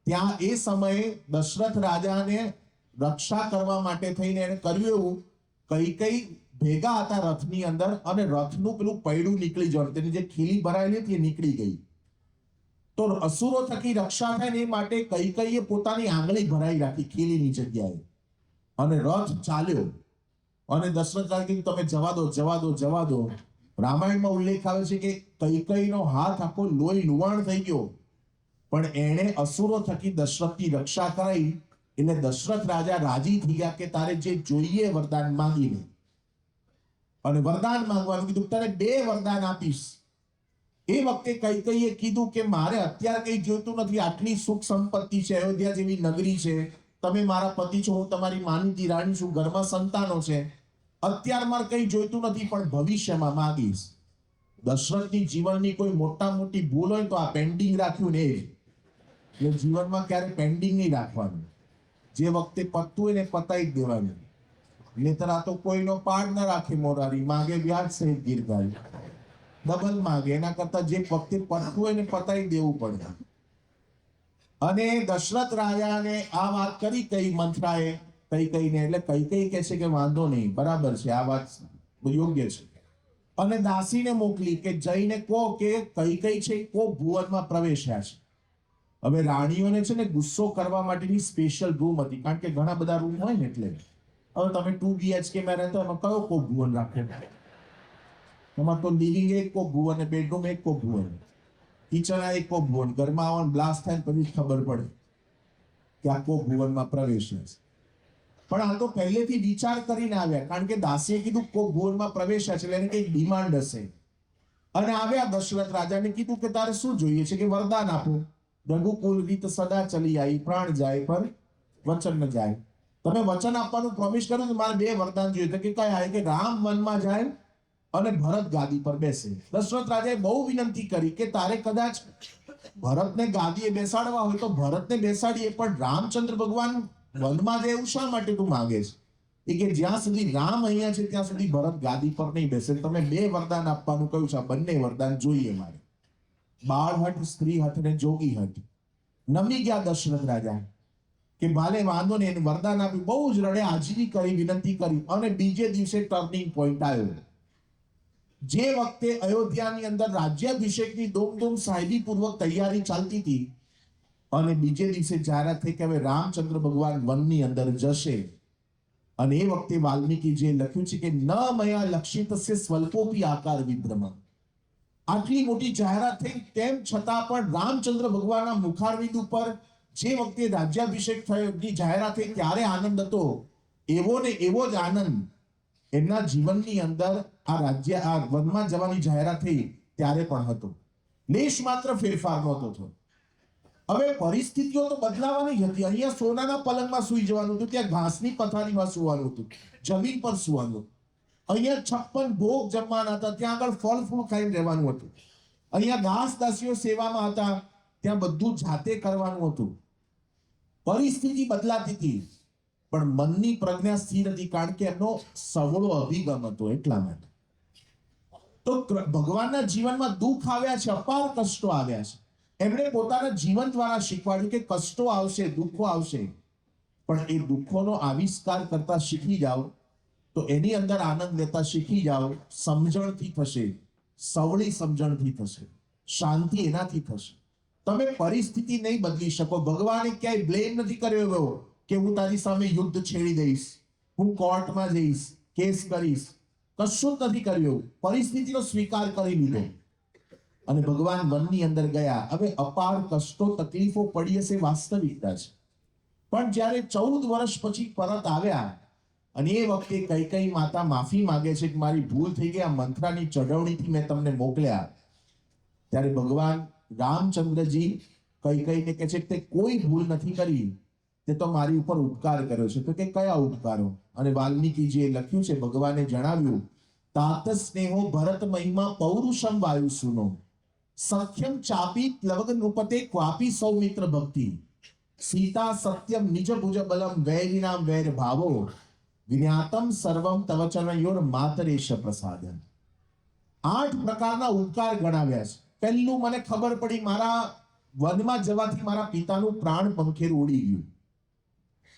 ત્યાં એ સમયે દશરથ રાજાને રક્ષા કરવા માટે થઈને એને કર્યું એવું, કઈ ભેગા હતા રથની અંદર અને રથનું પેલું પૈડું નીકળી જવાનું, તેની જે ખીલી ભરાયેલી હતી એ નીકળી ગઈ. તો અસુરો થકી રક્ષા થાય ને એ માટે કઈએ પોતાની આંગળી ભરાઈ રાખી ખીલીની જગ્યાએ અને રથ ચાલ્યો. અને દશરથ રાજા કીધું તમે જવા દો. રામાયણમાં ઉલ્લેખ આવે છે કે કઈનો હાથ આખો લોહી લુવાણ થઈ ગયો, પણ એણે અસુરો થકી દશરથની રક્ષા કરાઈ. એટલે દશરથ રાજા રાજી થઈ ગયા કે તારે જે જોઈએ વરદાન માંગીને. અને વરદાન માંગવાનું કીધું, તને 2 વરદાન આપીશ. એ વખતે કઈએ કીધું કે મારે અત્યારે કઈ જોઈતું નથી, આટલી સુખ સંપત્તિ છે, અયોધ્યા જેવી નગરી છે, તમે મારા પતિ છો, હું તમારી માનીતી રાણી છું, ઘરમાં સંતાનો છે, અત્યારે મારે કઈ જોઈતું નથી, પણ ભવિષ્યમાં માંગીશ. દશરથની જીવનની કોઈ મોટી ભૂલ હોય તો આ પેન્ડિંગ રાખ્યું ને એટલે જીવનમાં ક્યારે પેન્ડિંગ નહીં રાખવાનું. જે વખતે પતતું હોય ને પતાઈ જ દેવાનું. નહીતર આ તો કોઈનો પાડ ન રાખે મોરારી, માગે વ્યાજ સહિત ગીરગારી. ડબલ માગે, એના કરતા જે વખતે પતવું હોય ને પતાવી દેવું પડે. અને દશરથ રાજાને આ વાત કરી કઈ મંથરાએ કઈ ને, એટલે કઈ કહે છે કે વાંધો નહીં, બરાબર છે, આ વાત યોગ્ય છે. અને દાસીને મોકલી કે જઈને કહો કે કઈ છે કો ભુવનમાં પ્રવેશ્યા છે. હવે રાણીઓને છે ને ગુસ્સો કરવા માટેની સ્પેશિયલ રૂમ હતી, કારણ કે ઘણા બધા રૂમ હોય ને, એટલે હવે તમે 2 BHK માં રહેતો એમાં કયો કો ભુવન રાખો? એમાં તો લિવિંગ એક કો ભુવન, બેડરૂમ એક કો ભુવન, કિચન એક કો ભુવન. ઘરમાં આવવાનું બ્લાસ્ટ થાય પછી ખબર પડે કે આ કો ભુવનમાં પ્રવેશ્યા છે. પણ આ તો પહેલેથી વિચાર કરીને આવ્યા, કારણ કે દાસીએ કીધું કો ભુવનમાં પ્રવેશ્યા છે એટલે એને કઈ ડિમાન્ડ હશે. અને આવ્યા દશરથ રાજાને કીધું કે તારે શું જોઈએ છે, કે વરદાન આપો. રઘુકુલ રીત સદા ચલી આવી, પ્રાણ જાય પર વચન ન જાય. તમે વચન આપવાનું પ્રોમિસ કર્યું તો મારે 2 વરદાન જોઈએ. તો કે કયા? કે રામ વનમાં જાય અને ભરત ગાદી પર બેસે. દશરથ રાજાએ બહુ વિનંતી કરી કે તારે કદાચ ભરતને ગાદીએ બેસાડવા હોય તો ભરતને બેસાડીએ, પણ રામચંદ્ર ભગવાન વનમાં જાય એવું શા માટે તું માંગે છે? એ કે જ્યાં સુધી રામ અહીંયા છે ત્યાં સુધી ભરત ગાદી પર નહીં બેસે. તમે 2 વરદાન આપવાનું કહ્યું છે, આ બંને વરદાન જોઈએ મારે. બાળ હઠ, સ્ત્રી હઠ ને જોગી હઠ. નમી ગયા દશરથ રાજા કે ભાલે વાંધો નહીં, એને વરદાન આપ્યું. બહુ જ રડે, હાજરી કરી, વિનંતી કરી. અને બીજે દિવસે ટર્નિંગ પોઈન્ટ આવ્યો. જે વખતે અયોધ્યાની અંદર રાજ્યાભિષેકની ધૂમધૂમ સાહેબી પૂર્વક તૈયારી ચાલતી હતી, અને બીજે દિવસે જાહેરાત થઈ કે હવે રામચંદ્ર ભગવાન વનની અંદર જશે. અને એ વખતે વાલ્મીકીજીએ લખ્યું છે કે ન મયા લક્ષિતસ્ય સ્વલ્પોપી આકાર વિભ્રમ. આટલી મોટી જાહેરાત થઈ તેમ છતાં પણ રામચંદ્ર ભગવાનના મુખારવિંદ ઉપર જે વખતે રાજ્યાભિષેક થયોની જાહેરાત થઈ ત્યારે આનંદ હતો, એવો ને એવો જ આનંદ એમના જીવનની અંદર આ વનમાં જવાની જાહેરાત થઈ ત્યારે પણ હતો. લેશ માત્ર ફેરફાર નહોતો થયો. હવે પરિસ્થિતિઓ તો બદલાવાની જ હતી. અહીંયા સોનાના પલંગમાં સૂઈ જવાનું હતું, ત્યાં ઘાસની પથારીમાં સુવાનું હતું, જમીન પર સુવાનું. અહીંયા 56 ભોગ જમવાના હતા, ત્યાં આગળ ફળ ફૂલ ખાઈને રહેવાનું હતું. અહીંયા દાસ દાસીઓ સેવામાં હતા, ત્યાં બધું જાતે કરવાનું હતું. પરિસ્થિતિ બદલાતી હતી, પણ મનની પ્રજ્ઞા સ્થિર હતી, કારણ કે એમનો સવળો અભિગમ હતો. એટલા માટે તો ભગવાનના જીવનમાં દુઃખ આવ્યા છે, અપાર કષ્ટો આવ્યા છે. એમણે પોતાના જીવન દ્વારા શીખવાડ્યું કે કષ્ટો આવશે, દુઃખો આવશે, પણ એ દુઃખોનો આવિષ્કાર કરતા શીખી જાઓ તો એની અંદર આનંદ લેતા શીખી જાઓ. સમજણથી થશે, સવળી સમજણથી થશે, શાંતિ એનાથી થશે. તમે પરિસ્થિતિ નહીં બદલી શકો. ભગવાને ક્યાંય બ્લેમ નથી કર્યો એવો કે હું તારી સામે યુદ્ધ છેડી દઈશ, હું કોર્ટમાં જઈશ, કેસ કરીશ. કશું જ નથી કર્યું. પરિસ્થિતિનો સ્વીકાર કરી લીધો અને ભગવાન વનની અંદર ગયા. હવે અપાર કષ્ટો તકલીફો પડી હશે, વાસ્તવિકતા છે. પણ જ્યારે 14 વર્ષ પછી પરત આવ્યા અને એ વખતે કૈકેયી માતા માફી માંગે છે કે મારી ભૂલ થઈ ગઈ, આ મંથરાની ચડવણીથી મેં તમને મોકલ્યા. ત્યારે ભગવાન રામચંદ્રજી કૈકેયીને કહે છે કે તે કોઈ ભૂલ નથી કરી, તે તો મારી ઉપર ઉપકાર કર્યો છે. તો કે કયા ઉપકારો? અને વાલ્મીકીજીએ લખ્યું છે, ભગવાને જણાવ્યું, તાત સ્નેહો ભરત મહિમા પૌરુષમ વાયુ સુનો સખ્યમ ચાપી પ્લવગ નૃપતે ક્વાપી સૌમિત્ર ભક્તિ સીતા સત્યમ નિજ ભુજ બલમ વૈરિનામ વૈર ભાવો વિન્યાતમ સર્વમ તવચનયોર માતરેશ પ્રસાદન. 8 પ્રકારના ઉપકાર ગણાવ્યા છે. પહેલું, મને ખબર પડી મારા વનમાં જવાથી મારા પિતાનું પ્રાણ પંખેરું ઉડી ગયું.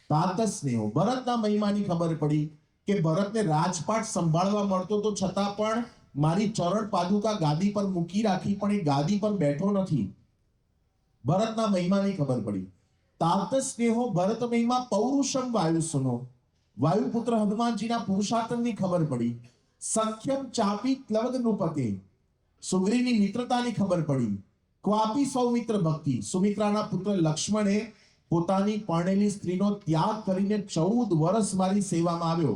તાત સ્નેહો, ભરતના મહિમાની ખબર પડી કે ભરતને રાજપાટ સંભાળવા મળતો તો છતાં પણ મારી ચરણ પાદુકા ગાદી પર મૂકી રાખી, પણ એ ગાદી પર બેઠો નથી. ભરતના મહિમાની ખબર પડી. તાત સ્નેહો ભરત મહિમા પૌરુષમ વાયુસુનો, વાયુપુત્ર હનુમાનજીના પુરુષાર્થની ખબર પડી. સખ્યમ ચાપી પ્લવગ નૃપતે, સુગ્રીવની મિત્રતાની ખબર પડી. ક્વાપી સૌમિત્ર ભક્તિ, સુમિત્રાના પુત્ર લક્ષ્મણે પોતાની પરણેલી સ્ત્રીનો ત્યાગ કરીને 14 વર્ષ મારી સેવામાં આવ્યો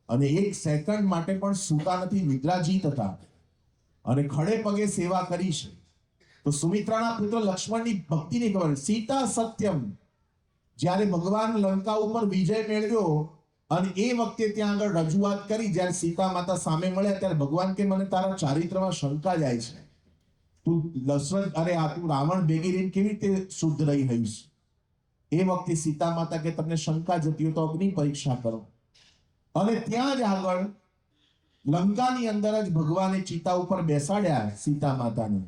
અને 1 સેકન્ડ માટે પણ સૂતા નથી, નિદ્રાજીત હતા અને ખડે પગે સેવા કરી છે. તો સુમિત્રાના પુત્ર લક્ષ્મણની ભક્તિની ખબર. સીતા સત્યમ, જ્યારે ભગવાન લંકા ઉપર વિજય મેળવ્યો અને એ વખતે ત્યાં આગળ રજૂઆત કરી, જ્યારે સીતા માતા સામે મળ્યા ત્યારે ભગવાન કે મને તારા ચારિત્રમાં શંકા જાય છે, તું દશરથ તું રાવણ ભેગી રહીને કેવી રીતે શુદ્ધ રહી હઈશ. એ વખતે સીતા માતા કે તમને શંકા જતી હોય તો અગ્નિ પરીક્ષા કરો. અને ત્યાં જ આગળ લંકાની અંદર જ ભગવાને ચિતા ઉપર બેસાડ્યા સીતા માતાને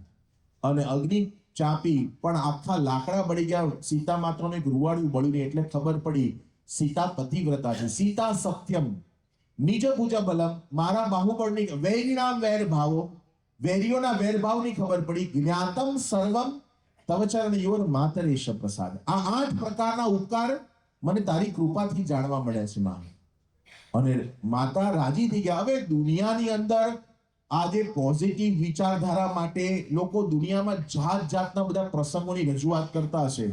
અને અગ્નિ ચાપી, પણ આખા લાકડા બળી ગયા. સીતા માતાનું એક રૂવાડું બળ્યું નહીં એટલે ખબર પડી સીતા પતિવ્રતા છે. સીતા સત્યમ નિજ ભુજ બલમ, મારા બાહુબળની વૈરીણામ વેર ભાવો, વેરીઓના વેરભાવની ખબર પડી. જ્ઞાતમ સર્વમ તવ ચરણ યોર માતરેશ પ્રસાદ. આ 8 પ્રકારના ઉપકાર મને તારી કૃપાથી જાણવા મળ્યા છે માં. અને માતા રાજી થઈ ગયા. હવે દુનિયાની અંદર આજે પોઝિટિવ વિચારધારા માટે લોકો દુનિયામાં જાત જાતના બધા પ્રસંગોની રજૂઆત કરતા હશે,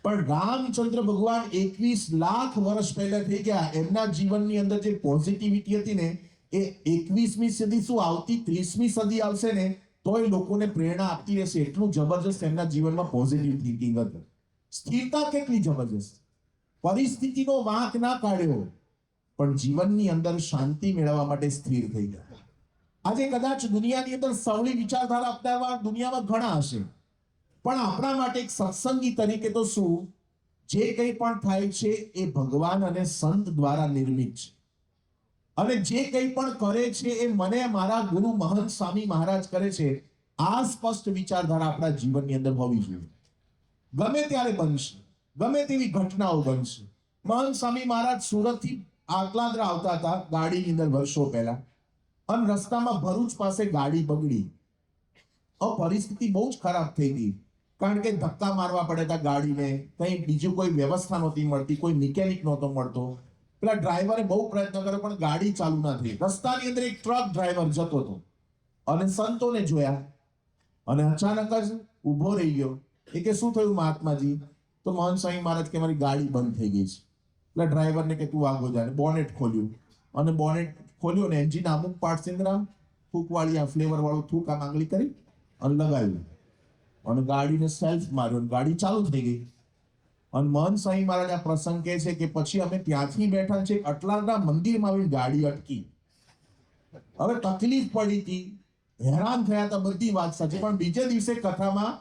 પણ રામચંદ્ર ભગવાન 21 લાખ વર્ષ પહેલા થઈ ગયા. એમના જીવનની અંદર જે પોઝિટિવિટી હતી ને, એ 21મી સદી શું આવતી 30મી સદી આવશે ને તોય લોકોને પ્રેરણા આપતી રહેશે. એટલું જબરજસ્ત એમના જીવનમાં પોઝિટિવ થિંકિંગ હતું. સ્થિરતા કેટલી જબરજસ્ત, પરિસ્થિતિનો વાંક ના કાઢ્યો પણ જીવનની અંદર શાંતિ મેળવવા માટે સ્થિર થઈ ગયા. આજે કદાચ દુનિયાની અંદર સવળી વિચારધારા અપનાવવા દુનિયામાં ઘણા હશે, પણ આપણા માટે એક સત્સંગી તરીકે તો શું, જે કંઈ પણ થાય છે એ ભગવાન અને સંત દ્વારા નિર્મિત છે, અને જે કંઈ પણ કરે છે એ મને મારા ગુરુ મહંત સ્વામી મહારાજ કરે છે. આ સ્પષ્ટ વિચારધારા આપણા જીવનની અંદર હોવી જોઈએ. ગમે ત્યારે બનશે, ગમે તેવી ઘટનાઓ બનશે. મહંત સ્વામી મહારાજ સુરતથી આટલાદરા આવતા હતા ગાડીની અંદર વર્ષો પહેલા, અને રસ્તામાં ભરૂચ પાસે ગાડી બગડી. પરિસ્થિતિ બહુ જ ખરાબ થઈ ગઈ, કારણ કે ધક્કા મારવા પડ્યા હતા ગાડીને, કંઈ બીજું કોઈ વ્યવસ્થા નહોતી મળતી, કોઈ મિકેનિક નહોતો મળતો. પેલા ડ્રાઈવરે બહુ પ્રયત્ન કર્યો પણ ગાડી ચાલુ ના થઈ. રસ્તાની અંદર એક ટ્રક ડ્રાઈવર જતો હતો અને સંતોને જોયા અને અચાનક જ ઊભો રહી ગયો. એ કે શું થયું મહાત્માજી? તો મહંત સ્વામી મહારાજ કે મારી ગાડી બંધ થઈ ગઈ છે. એટલે ડ્રાઈવરને કે તું આગો જા. બોનેટ ખોલ્યું અને બોનેટ ખોલ્યું અને એન્જિન અમુક પાર્ટ સિંદરામ થૂકવાળી આ ફ્લેવર વાળું થૂક આમ આંગળી કરી અને લગાવ્યું અને ગાડીને સેલ્ફ માર્યો અને ગાડી ચાલુ થઈ ગઈ. અને મહંત સ્વામી મહારાજ આ પ્રસંગ કહે છે કે પછી અમે ત્યાંથી બેઠા છે અટલાદરા મંદિરમાં આવીને ગાડી અટકી. હવે તકલીફ પડી હતી, હેરાન થયા હતા, બધી વાત સાચી, પણ બીજે દિવસે કથામાં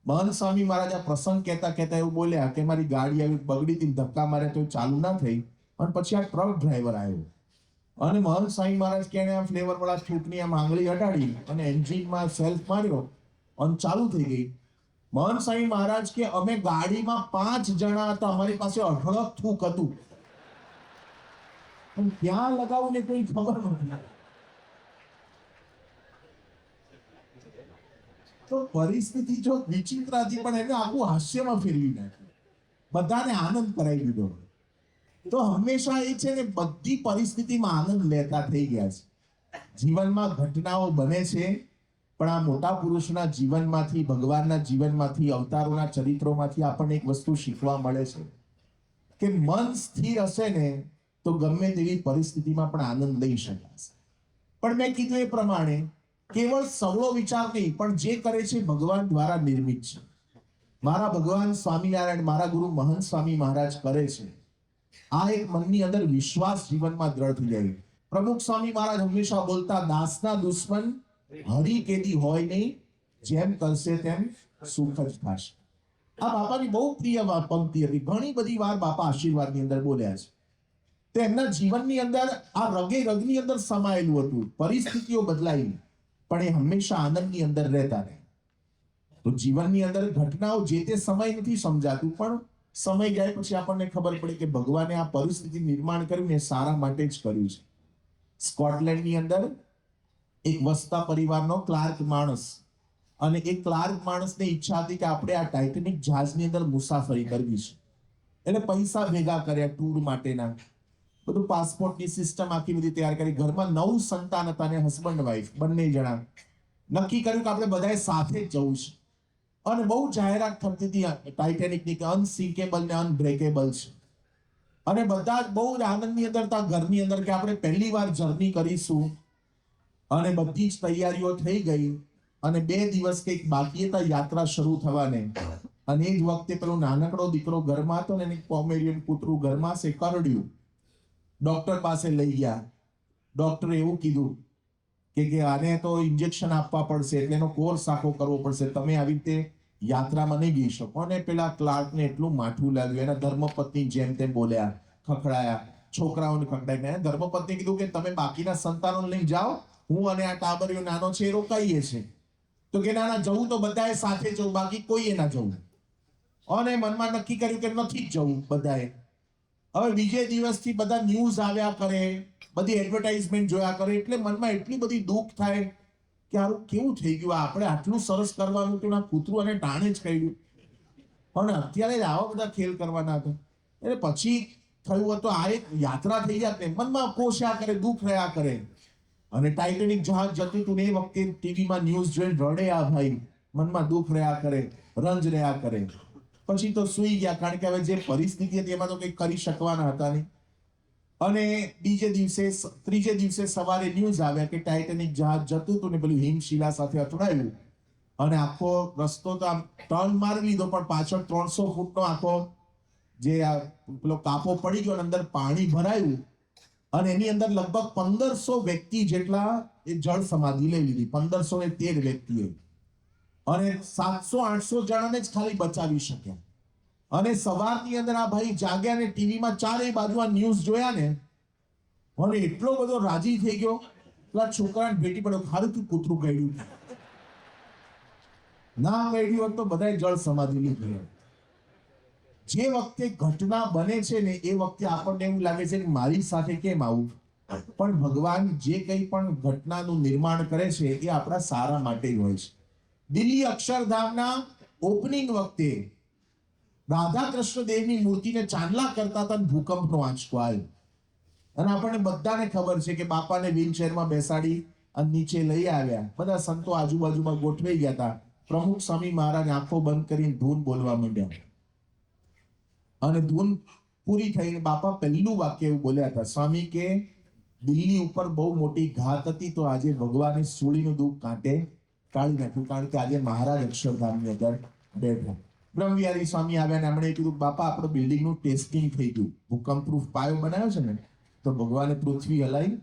મહંત સ્વામી મહારાજ આ પ્રસંગ કહેતા કહેતા એવું બોલ્યા કે મારી ગાડી આવી બગડી હતી, ધક્કા માર્યા તો ચાલુ ના થઈ. અને પછી આ ટ્રક ડ્રાઈવર આવ્યો અને મહંત સ્વામી મહારાજ કે આ ફ્લેવર વાળા થૂકની આમ આંગળી અડાડી અને એન્જિનમાં સેલ્ફ માર્યો અને ચાલુ થઈ ગઈ. મહંત સ્વામી મહારાજ કે અમે ગાડીમાં 5 જણા હતા, અમારી પાસે અઢળક થૂક હતું, પણ ક્યાં લગાવું ને કોઈ ખબર નથી. તો પરિસ્થિતિ જો વિચિત્ર હતી પણ એને આખું હાસ્યમાં ફેરવી નાખ્યું, બધાને આનંદ કરાવી દીધો. તો હંમેશા એ છે ને બધી પરિસ્થિતિમાં આનંદ લેતા થઈ ગયા છે. જીવનમાં ઘટનાઓ બને છે, પણ આ મોટા પુરુષના જીવનમાંથી, ભગવાનના જીવનમાંથી, અવતારોના ચરિત્રોમાંથી આપણને એક વસ્તુ શીખવા મળે છે કે મન સ્થિર હશે ને તો ગમે તેવી પરિસ્થિતિમાં પણ આનંદ લઈ શકાશે. પણ મેં કીધું એ પ્રમાણે કેવળ સવળો વિચાર નહીં, પણ જે કરે છે ભગવાન દ્વારા નિર્મિત છે. મારા ભગવાન સ્વામિનારાયણ, મારા ગુરુ મહંત સ્વામી મહારાજ કરે છે. આ એક મનની અંદર વિશ્વાસ જીવનમાં દ્રઢ થઈ જાય. પ્રમુખ સ્વામી મહારાજ હંમેશા બોલતા, દાસના દુશ્મન હરી કેદી હોય નહીં, જેમ કરશે તેમ સુખ જ થશે. આ બાપાની બહુ પ્રિય પંક્તિ હતી. ઘણી બધી વાર બાપા આશીર્વાદની અંદર બોલ્યા છે. તો એમના જીવનની અંદર આ રગે રગની અંદર સમાયેલું હતું. પરિસ્થિતિઓ બદલાઈ પણ એ હંમેશા આનંદની અંદર રહેતા રહે. તો જીવનની અંદર ઘટનાઓ જે તે સમય નથી સમજાતું, પણ સમય જાય પછી આપણને ખબર પડે કે ભગવાને આ પરિસ્થિતિ નિર્માણ કર્યું ને સારા માટે જ કર્યું છે. સ્કોટલેન્ડની અંદર એક વસતા પરિવારનો ક્લાર્ક માણસ, અને એ ક્લાર્ક માણસને ઈચ્છા હતી કે આપણે આ ટાઇટેનિક જહાજની અંદર મુસાફરી કરવી છે. એટલે પૈસા ભેગા કર્યા ટૂર માટેના, બધું પાસપોર્ટની સિસ્ટમ આખી બધી તૈયાર કરી. ઘરમાં 9 સંતાન હતા અને હસબન્ડ વાઈફ બંને જણા. નક્કી કર્યું કે આપણે બધાએ સાથે જ જવું છે. અને બહુ જાહેરાત થતી હતી ટાઇટેનિકની કે અનસિંકેબલ ને અનબ્રેકેબલ છે, અને બધા જ બહુ જ આનંદની અંદર હતા ઘરની અંદર કે આપણે પહેલી વાર જર્ની કરીશું. અને બધી જ તૈયારીઓ થઈ ગઈ અને 2 દિવસ કંઈક બાકી હતા યાત્રા શરૂ થવાને. અને એ જ વખતે પેલો નાનકડો દીકરો ઘરમાં હતો ને, એને પોમેરિયન કૂતરું ઘરમાં છે, કરડ્યું. ડોક્ટર પાસે લઈ ગયા. ડોક્ટરે એવું કીધું કે આને તો ઇન્જેક્શન આપવા પડશે, એટલે એનો કોર્સ આખો કરવો પડશે, તમે આવી રીતે યાત્રામાં નહીં જઈ શકો. અને પેલા ક્લાર્કને એટલું માઠું લાગ્યું, એના ધર્મપત્ની જેમ તેમ બોલ્યા, ખખડાયા. છોકરાઓને ખકડાઈ ગયા. ધર્મપત્ની કીધું કે તમે બાકીના સંતાનોને લઈને જાઓ, હું અને આ ટાબરિયો નાનો છે એ રોકાઈએ છે. તો કે ના જવું તો બધાએ સાથે જવું, બાકી કોઈએ ના જવું. અને મનમાં નક્કી કર્યું કે નથી જ જવું બધાએ. હવે બીજે દિવસથી બધા ન્યૂઝ આવ્યા કરે, બધી એડવર્ટાઇઝમેન્ટ જોયા કરે, એટલે મનમાં એટલી બધી દુઃખ થાય કે આવું કેવું થઈ ગયું, આપણે આટલું સરસ કરવાનું હતું, કૂતરું અને ટાણે જ કર્યું, પણ અત્યારે જ આવા બધા ખેલ કરવાના હતા. એટલે પછી થયું હતું આ એક યાત્રા થઈ જાય, મનમાં કોશા કરે, દુઃખ રહ્યા કરે. અને ટાઇટેનિક જહાજ જતું હતું ને એ વખતે ટીવીમાં ન્યૂઝ જોઈને રડે આ ભાઈ, મનમાં દુઃખ રહ્યા કરે, રંજ રહ્યા કરે. પછી તો સુઈ ગયા, કારણ કે હવે જે પરિસ્થિતિ હતી એમાં તો કંઈ કરી શકવાના હતા નહીં. અને ત્રીજે દિવસે સવારે ન્યૂઝ આવ્યા કે ટાઇટેનિક જહાજ જતું હતું ને પેલું હિમશિલા સાથે અથડાયું, અને આખો રસ્તો તો આમ ટર્ન મારી લીધો, પણ પાછળ 300 ફૂટનો આખો જે પેલો કાપો પડી ગયો, અંદર પાણી ભરાયું, અને એની અંદર લગભગ 1500 વ્યક્તિ જેટલા એ જળ સમાધિ લઈ લીધી, 1513 વ્યક્તિએ. અને 700-800 જણાને જ ખાલી બચાવી શક્યા. અને સવારની અંદર આ ભાઈ જાગ્યા ને ટીવીમાં ચારેય બાજુ આ ન્યૂઝ જોયા ને, અને એટલો બધો રાજી થઈ ગયો, પેલા છોકરાને ભેટી પડ્યો, ખારું તું કૂતરું ગળ્યું, ના ગળ્યું હોત તો બધાએ જળ સમાધિ લીધી. જે વખતે ઘટના બને છે ને એ વખતે આપણને એવું લાગે છે કે મારી સાથે કેમ આવું, પણ ભગવાન જે કંઈ પણ ઘટનાનું નિર્માણ કરે છે એ આપણા સારા માટે જ હોય છે. દિલ્હી અક્ષરધામના ઓપનિંગ વખતે રાધા કૃષ્ણ દેવની મૂર્તિને ચાંદલા કરતા હતા, ભૂકંપનો આંચકો આવ્યો. અને આપણને બધાને ખબર છે કે બાપાને વ્હીલચેરમાં બેસાડી અને નીચે લઈ આવ્યા. બધા સંતો આજુબાજુમાં ગોઠવાઈ ગયા હતા. પ્રમુખ સ્વામી મહારાજ આંખો બંધ કરીને ધૂન બોલવા માંડ્યા, અને ધૂન પૂરી થઈને બાપા પહેલું વાક્ય એવું બોલ્યા હતા, સ્વામી કે દિલ્હી ઉપર બહુ મોટી ઘાત હતી, તો આજે ભગવાને સૂળીનું દુઃખ કાંટે કાઢી નાખ્યું, કારણ કે આજે મહારાજ અક્ષરધામની અંદર બેઠા. બ્રહ્મવિહારી સ્વામી આવ્યા ને એમણે કીધું, બાપા આપણું બિલ્ડિંગનું ટેસ્ટિંગ થઈ ગયું, ભૂકંપ પ્રૂફ પાયો બનાવ્યો છે ને, તો ભગવાને પૃથ્વી હલાવી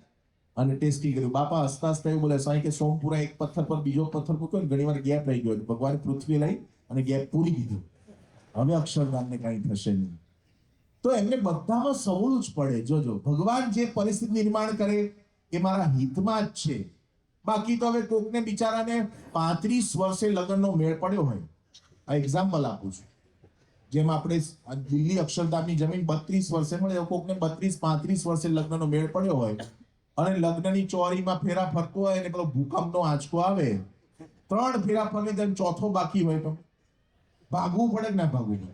અને ટેસ્ટિંગ કર્યું. બાપા હસતા હસતા એવું બોલે, સ્વામી કે સોમપુરા એક પથ્થર પર બીજો પથ્થર મૂક્યો ને ઘણી વાર ગેપ રહી ગયો, ભગવાને પૃથ્વી લઈ અને ગેપ પૂરી દીધું, હવે અક્ષરધામને કઈ થશે નહીં. તો એમને બધામાં સવળું જ પડે. જોજો, ભગવાન જે પરિસ્થિતિ નિર્માણ કરે એ મારા હિતમાં જ છે. બાકી તો હવે કોકને બિચારાને 35 વર્ષે લગ્નનો મેળ પડ્યો હોય, આ એક્ઝામ્પલ આપું છું, જેમ આપણે દિલ્હી અક્ષરધામની જમીન 32 વર્ષે મળે, કોકને 32-35 વર્ષે લગ્નનો મેળ પડ્યો હોય, અને લગ્નની ચોરીમાં ફેરા ફરતો હોય ને પેલો ભૂકંપનો આંચકો આવે, 3 ફેરા ફરે તેમ ચોથો બાકી હોય તો ભાગવું પડે કે ના ભાગવું પડે?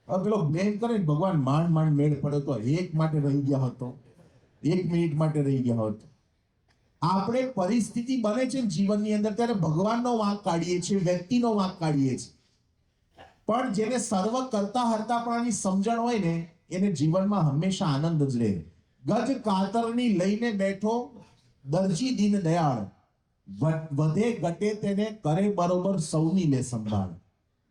હવે પેલો બ્લેમ કરે, ભગવાન માંડ માંડ મેળ પડ્યો તો એક માટે રહી ગયા હતો, 1 મિનિટ માટે રહી ગયા હોત. આપણે પરિસ્થિતિ બને છે જીવનની અંદર ત્યારે ભગવાનનો વાંક કાઢીએ છીએ, વ્યક્તિનો વાંક કાઢીએ છીએ. પણ જેને સર્વ કરતા હરતાપણાની સમજણ હોય ને એને જીવનમાં હંમેશા આનંદ જ રહે. ગજ કાતરની લઈને બેઠો દરજી દીન દયાળ, વધે ઘટે તેને કરે બરોબર સૌની લે સંભાળ.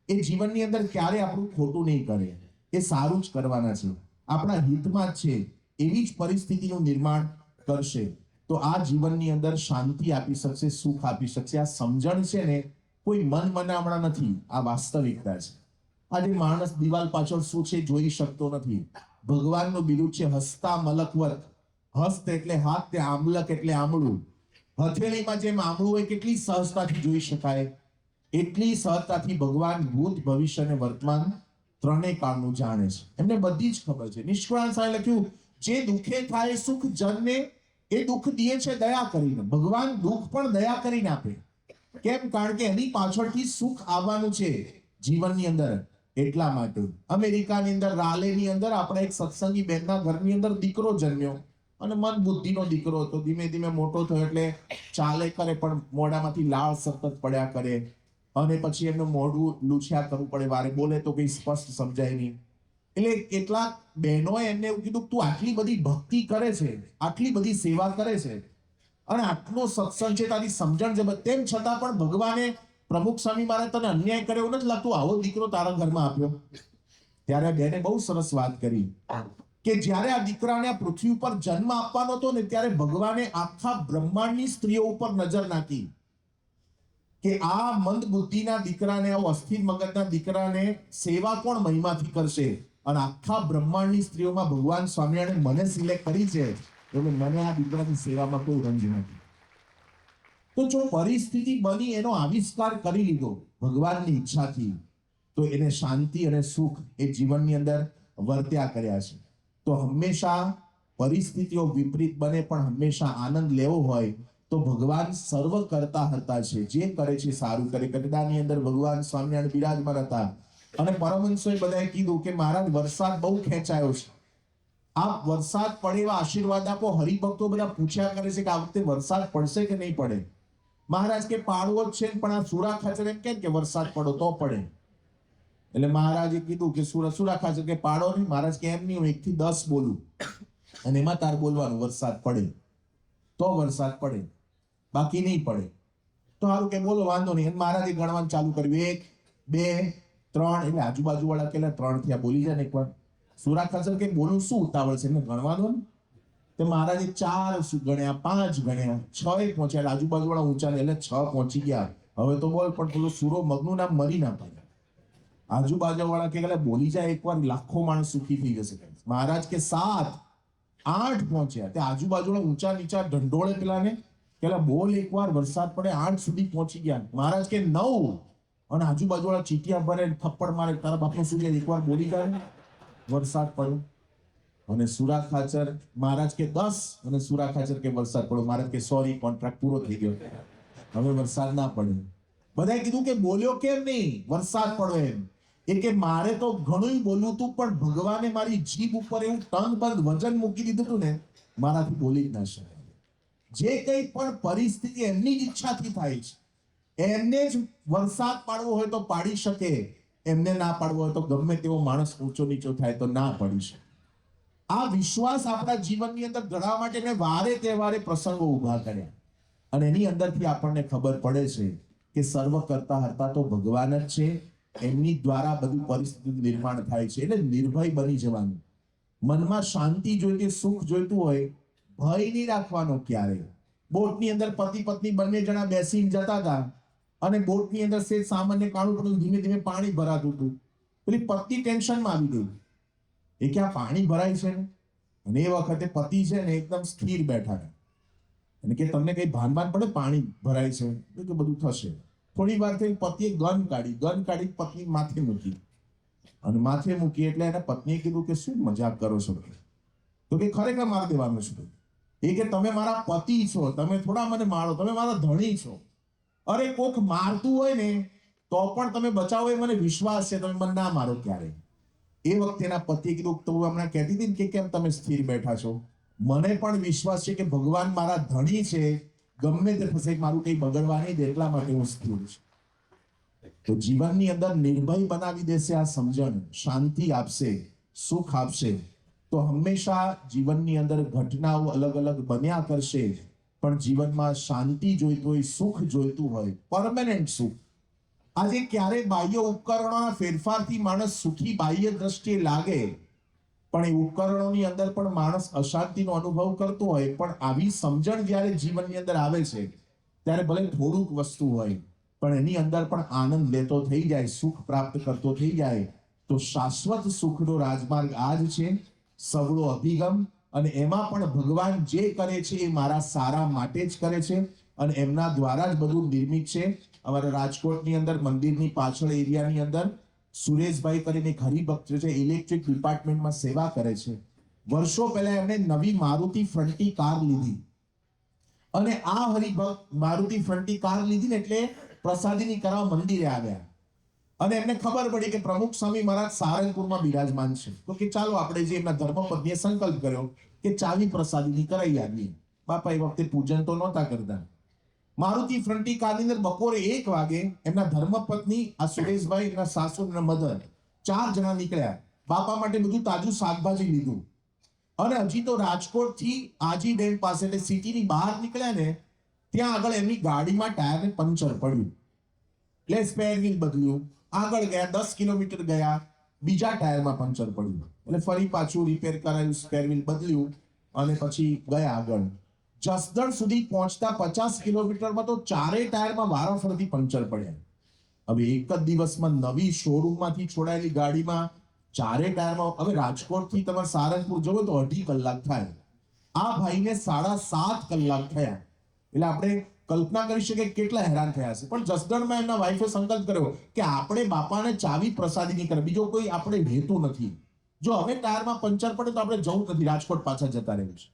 એ જીવનની અંદર ક્યારે આપણું ખોટું નહીં કરે, એ સારું જ કરવાના છે, આપણા હિતમાં જ છે, એવી જ પરિસ્થિતિનું નિર્માણ કરશે. તો આ જીવનની અંદર શાંતિ આપી શકશે, સુખ આપી શકશે. આ સમજણ છે ને કોઈ મન મનામણા નથી, આ વાસ્તવિકતા છે. આજે માણસ દિવાલ પાછળ શું છે જોઈ શકતો નથી. ભગવાનનું બિરુદ છે હસ્તા મલકવત. હસ્ત એટલે હાથ, તે આમલક એટલે આમળું. હથેળીમાં જેમ આમળું હોય કેટલી સહજતાથી જોઈ શકાય, એટલી સહજતાથી ભગવાન ભૂત ભવિષ્ય અને વર્તમાન ત્રણેય કાળનું જાણે છે. એમને બધી જ ખબર છે. નિષ્કળાંક સાહેબે લખ્યું, જે દુઃખે થાય સુખ જનને, એ દુઃખ દે છે દયા કરીને. ભગવાન દુઃખ પણ દયા કરીને આપે. કેમ? કારણ કે એની પાછળથી સુખ આવવાનું છે જીવનની અંદર. એટલા માટે અમેરિકાની અંદર રાલેની અંદર આપણે એક સત્સંગી બહેનના ઘરની અંદર દીકરો જન્મ્યો, અને મન બુદ્ધિનો દીકરો હતો. ધીમે ધીમે મોટો થયો એટલે ચાલે કરે પણ મોઢામાંથી લાળ સતત પડ્યા કરે, અને પછી એમનું મોઢું લૂછ્યા કરવું પડે, વારે બોલે તો કઈ સ્પષ્ટ સમજાય નહીં. એટલે કેટલાક બહેનોએ એમને એવું કીધું, તું આટલી બધી ભક્તિ કરે છે, આટલી બધી સેવા કરે છે, અને આટલો સત્સંગ છે, તારી સમજણ છે, તેમ છતાં પણ ભગવાને પ્રમુખ સ્વામી મહારાજ તને અન્યાય કર્યો એવું નથી લાગતું, આવો દીકરો તારા ઘરમાં આપ્યો? ત્યારે બેને બહુ સરસ વાત કરી કે જ્યારે આ દીકરાને આ પૃથ્વી ઉપર જન્મ આપવાનો હતો ને, ત્યારે ભગવાને આખા બ્રહ્માંડની સ્ત્રીઓ ઉપર નજર નાખી કે આ મંદ બુદ્ધિના દીકરાને, આ અસ્થિર મગજના દીકરાને સેવા કોણ મહિમાથી કરશે, અને આખા બ્રહ્માંડની સ્ત્રીઓમાં ભગવાન સ્વામિનારાયણ મને સિલેક્ટ કરી છે, એટલે મને આ દીકરાની સેવામાં કોઈ રંજ નથી. તો જો પરિસ્થિતિ બની એનો આવિષ્કાર કરી લીધો ભગવાનની ઈચ્છાથી, તો એને શાંતિ અને સુખ એ જીવનની અંદર વર્ત્યા કર્યા છે. તો હંમેશા પરિસ્થિતિઓ વિપરીત બને પણ હંમેશા આનંદ લેવો હોય તો ભગવાન સર્વ કરતા હતા છે, જે કરે છે સારું કરે. કટડાની અંદર ભગવાન સ્વામિનારાયણ બિરાજમાન હતા અને પરમહંસોએ બધાએ કીધું કે મહારાજ વરસાદ બહુ ખેંચાયો છે, આપ વરસાદ પડે એવા આશીર્વાદ આપો. હરિભક્તો બધા પૂછ્યા કરે છે કે આ વખતે વરસાદ પડશે કે નહીં પડે. મહારાજ કે પાડવો જ છે, પણ આ સુરા ખાચર એમ કે વરસાદ પડો તો પડે. એટલે મહારાજે કીધું કે સુરા ખાચર કે પાડો નહીં. મહારાજ કે એમ નહીં, હું 1 થી 10 બોલું અને એમાં તાર બોલવાનું વરસાદ પડે તો વરસાદ પડે, બાકી નહીં પડે. તો સારું કે બોલો, વાંધો નહીં. મહારાજે ગણવાનું ચાલુ કર્યું, 1 2 3. એટલે આજુબાજુ વાળા કે 3 થયા, બોલી જાય ને એકવાર. સુરા ખાચર કે બોલું શું ઉતાવળ છે, એને ગણવાનું. તો મહારાજે 4 ગણ્યા, 5 ગણ્યા, 6 પહોંચ્યા. એટલે આજુબાજુ વાળા ઊંચા એટલે 6 પહોંચી ગયા. હવે તો બોલ, પણ પેલો સુરો મગનું નામ મરી ના પાડે. આજુબાજુ વાળા કે બોલી જાય એકવાર, લાખો માણસ સુખી થઈ જશે. મહારાજ કે 7 8 પહોંચ્યા. તે આજુબાજુ ઊંચા નીચા ઢંઢોળે પેલાને કે બોલ એકવાર, વરસાદ પડે. 8 સુધી પહોંચી ગયા. મહારાજ કે 9. અને આજુબાજુ વાળા ચીટિયા ભરે, થપ્પડ મારે, તારા બાપનું શું છે, એકવાર બોલી જાય વરસાદ પડ્યો. અને સુરા ખાચર મહારાજ કે 10 અને સુરા ખાચર કે વરસાદ પડ્યો. મહારાજ કે સોરી, કોન્ટ્રાક્ટ પૂરો થઈ ગયો, હવે વરસાદ ના પડે. બધાએ કીધું કે બોલ્યો કેમ નહીં, વરસાદ પડો એમ. એ કે મારે તો ઘણું બોલવું હતું, પણ ભગવાને મારી જીભ ઉપર એવું ટન બંધ વજન મૂકી દીધું હતું ને, મારાથી બોલી જ ના શકાય. જે કંઈ પણ પરિસ્થિતિ એમની જ ઈચ્છાથી થાય છે, એમને જ વરસાદ પાડવો હોય તો પાડી શકે, એમને ના પાડવો હોય તો ગમે તેવો માણસ ઊંચો નીચો થાય તો ના પડી શકે. આ વિશ્વાસ આપણા જીવનની અંદર ઘડવા માટે મેં વારે તહેવારે પ્રસંગો ઉભા કર્યા અને એની અંદરથી આપણને ખબર પડે છે કે સર્વ કરતા હતા તો ભગવાન જ છે. એમની દ્વારા બધું પરિસ્થિતિનું નિર્માણ થાય છે. એટલે નિર્ભય બની જવાનું. મનમાં શાંતિ જોઈતી, સુખ જોઈતું હોય, ભય નહીં રાખવાનો ક્યારે. બોટની અંદર પતિ પત્ની બંને જણા બેસીને જતા હતા અને બોટની અંદર સેજ સામાન્ય કાળું પડ્યું, ધીમે ધીમે પાણી ભરાતું હતું. પેલી પત્ની ટેન્શનમાં આવી ગઈ, એ ક્યાં પાણી ભરાય છે ને. અને એ વખતે પતિ છે ને એકદમ સ્થિર બેઠા હતા અને કે તમને કઈ ભાન પડે પાણી ભરાય છે કે બધું થશે. થોડી વાર થઈ પતિએ ગન કાઢી પત્ની માથે મૂકી અને માથે મૂકી એટલે એના પત્નીએ કીધું કે શું મજાક કરો છો? તો કે ખરેખર મારી દેવાનું છે. એ કે તમે મારા પતિ છો, તમે થોડા મને મારો, તમે મારા ધણી છો. અરે કોક મારતું હોય ને તો પણ તમે બચાવો, એ મને વિશ્વાસ છે, તમે મને ના મારો ક્યારે. એ વખતે એના પતિએ કીધું, તો હમણાં કહેતી હતી કે કેમ તમે સ્થિર બેઠા છો? મને પણ વિશ્વાસ છે કે ભગવાન મારા ધણી છે, ગમે તે થશે મારું કઈ બગડવા નહીં દે, એટલા માટે હું સ્થિર છું. તો જીવનની અંદર નિર્ભય બનાવી દેશે આ સમજણ, શાંતિ આપશે, સુખ આપશે. તો હંમેશા જીવનની અંદર ઘટનાઓ અલગ અલગ બન્યા કરશે, પણ જીવનમાં શાંતિ જોઈતું હોય, સુખ જોઈતું હોય, પરમેનન્ટ સુખ. આજે ક્યારે બાહ્ય ઉપકરણોના ફેરફારથી માણસ સુખી બાહ્ય દ્રષ્ટિએ લાગે, પણ એ ઉપકરણોની અંદર પણ માણસ અશાંતિનો અનુભવ કરતો હોય. પણ આવી સમજણ જ્યારે જીવનની અંદર આવે છે, ત્યારે ભલે થોડુંક વસ્તુ હોય પણ એની અંદર પણ આનંદ લેતો થઈ જાય, સુખ પ્રાપ્ત કરતો થઈ જાય. તો શાશ્વત સુખનો રાજમાર્ગ આ જ છે, સગળો અભિગમ. અને એમાં પણ ભગવાન જે કરે છે એ મારા સારા માટે જ કરે છે અને એમના દ્વારા જ બધું નિર્મિત છે. અમારા રાજકોટની અંદર મંદિરની પાછળ એરિયાની અંદર સુરેશભાઈ કરીને એક હરિભક્ત છે, ઇલેક્ટ્રિક ડિપાર્ટમેન્ટમાં સેવા કરે છે. વર્ષો પહેલા એમણે નવી મારુતિ ફ્રન્ટી કાર લીધી અને આ હરિભક્ત મારુતિ ફ્રન્ટી કાર લીધી ને એટલે પ્રસાદીની કરાવવા મંદિરે આવ્યા અને એમને ખબર પડી કે પ્રમુખ સ્વામી મહારાજ સારંગપુરમાં બિરાજમાન છે. તો કે ચાલો આપણે જે એમના ધર્મપત્નીએ સંકલ્પ કર્યો કે ચાવી પ્રસાદીની કરાવી આવીએ. બાપા એ વખતે પૂજન તો નહોતા કરતા. મારુતિ ફ્રન્ટી કારની અંદર બપોરે 1 વાગે એમના ધર્મપત્ની, આ સુરેશભાઈ, એમના સાસુ અને મધર 4 જણા નીકળ્યા. બાપા માટે બધું તાજું શાકભાજી લીધું અને હજી તો રાજકોટથી આજી ડેમ પાસે એટલે સિટીની બહાર નીકળ્યા ને ત્યાં આગળ એમની ગાડીમાં ટાયરને પંચર પડ્યું. એટલે સ્પેર વ્હીલ બદલ્યું, આગળ ગયા 10 કિલોમીટર ગયા, બીજા ટાયરમાં પંચર પડ્યું. એટલે ફરી પાછું રિપેર કરાયું, સ્પેર વ્હીલ બદલ્યું અને પછી ગયા આગળ. જસદણ સુધી પહોંચતા 50 કિલોમીટરમાં તો 4 ટાયરમાં વારાફરતી પંચર પડ્યા. હવે એક જ દિવસમાં નવી શોરૂમમાંથી છોડાયેલી ગાડીમાં ચારે ટાયરમાં હવે રાજકોટથી તમારે સારંગપુર જવો તો 2.5 કલાક થાય. આ ભાઈને 7.5 કલાક થયા. એટલે આપણે કલ્પના કરી શકીએ કેટલા હેરાન થયા હશે. પણ જસદણમાં એમના વાઈફે સંકલ્પ કર્યો કે આપણે બાપાને ચાવી પ્રસાદી નહીં કરે, બીજો કોઈ આપણે હેતુ નથી. જો હવે ટાયરમાં પંચર પડે તો આપણે જવું નથી, રાજકોટ પાછા જતા રહેવું છે.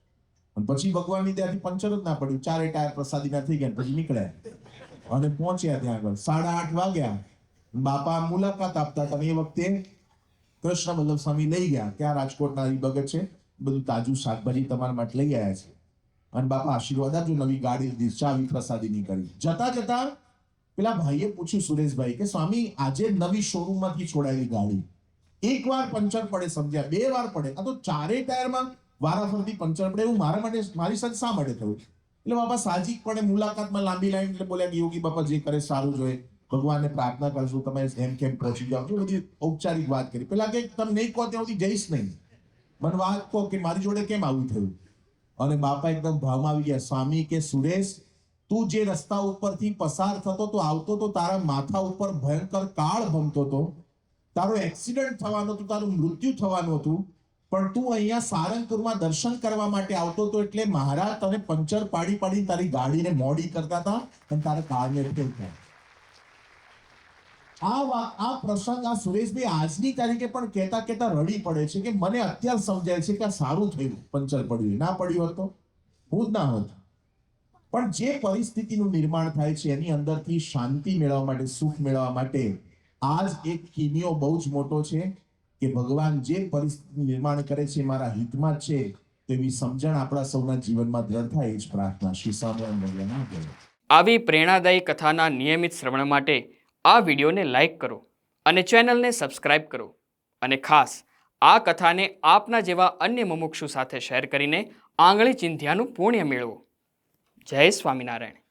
અને પછી ભગવાનની દયાથી પંચર જ ના પડ્યું, ચારે ટાયર પ્રસાદીના થઈ ગયા, પછી નીકળ્યા અને પહોંચ્યા ત્યાં આગળ. 8:30 વાગ્યા. બાપા મુલાકાત આપતા હતા. એ વખતે કૃષ્ણ વલ્લભ સ્વામી લઈ ગયા, ત્યાં રાજકોટના હરિભગત છે, બધું તાજું શાકભાજી તમારા માટે લઈ આવ્યા છે. અને બાપા આશીર્વાદ આપજો, નવી ગાડી લીધી, ચાવી પ્રસાદી ની કરી. જતા જતા પેલા ભાઈએ પૂછ્યું સુરેશભાઈ કે સ્વામી આજે નવી શોરૂમ માંથી છોડાયેલી ગાડી, એક વાર પંચર પડે સમજ્યા, 2 વાર પડે, આ તો ચારે ટાયરમાં વારાફરતી પંચર પડે, એવું મારી સાથે શા માટે થયું? એટલે બાપા સાહજિકપણે મુલાકાતમાં લાંબી લાઈન, એટલે બોલ્યા કે યોગી બાપા જે કરે સારું જોઈએ, ભગવાનને પ્રાર્થના કરશું, તમે એમ કેમ પહોંચી જાઓ છો, બધી ઔપચારિક વાત કરી. પેલા કે તમે નહીં કહો ત્યાં સુધી જઈશ નહીં, મને વાત કહો કે મારી જોડે કેમ આવું થયું. અને બાપા એકદમ ભાવમાં આવી ગયા. સ્વામી કે સુરેશ, તું જે રસ્તા ઉપરથી પસાર થતો તો આવતો તો તારા માથા ઉપર ભયંકર કાળ ભમતો હતો, તારો એક્સિડન્ટ થવાનો હતો, તારું મૃત્યુ થવાનું હતું, પણ તું અહીંયા સારંગપુરમાં દર્શન કરવા માટે આવતો હતો, એટલે મહારાજ તને પંચર પાડી પાડી તારી ગાડીને મોડી કરતા હતા અને તારા કાળને ફેરતા. આ પ્રસંગ આ સુરેશભાઈ આજની તારીખે પણ કહેતા રડી પડે છે કે મને અત્યારે સમજાય છે કે આ સારું થયું પંચર પડ્યું, ના પડ્યું હોત તો હું જ ના હોત. પણ જે પરિસ્થિતિનું નિર્માણ થાય છે એની અંદરથી શાંતિ મેળવવા માટે, સુખ મેળવવા માટે આજ એક કિમિયો બહુ જ મોટો છે કે ભગવાન જે પરિસ્થિતિ નિર્માણ કરે છે મારા હિતમાં જ છે, તેવી સમજણ આપણા સૌના જીવનમાં દ્રઢ થાય, એ જ પ્રાર્થના. શ્રી સ્વામિનારાયણ. આવી પ્રેરણાદાયી કથાના નિયમિત શ્રવણ માટે આ વિડીયોને લાઈક કરો અને ચેનલને સબસ્ક્રાઇબ કરો, અને ખાસ આ કથાને આપના જેવા અન્ય મુમુક્ષુ સાથે શેર કરીને આંગળી ચિંધ્યાનું પુણ્ય મેળવો. જય સ્વામિનારાયણ.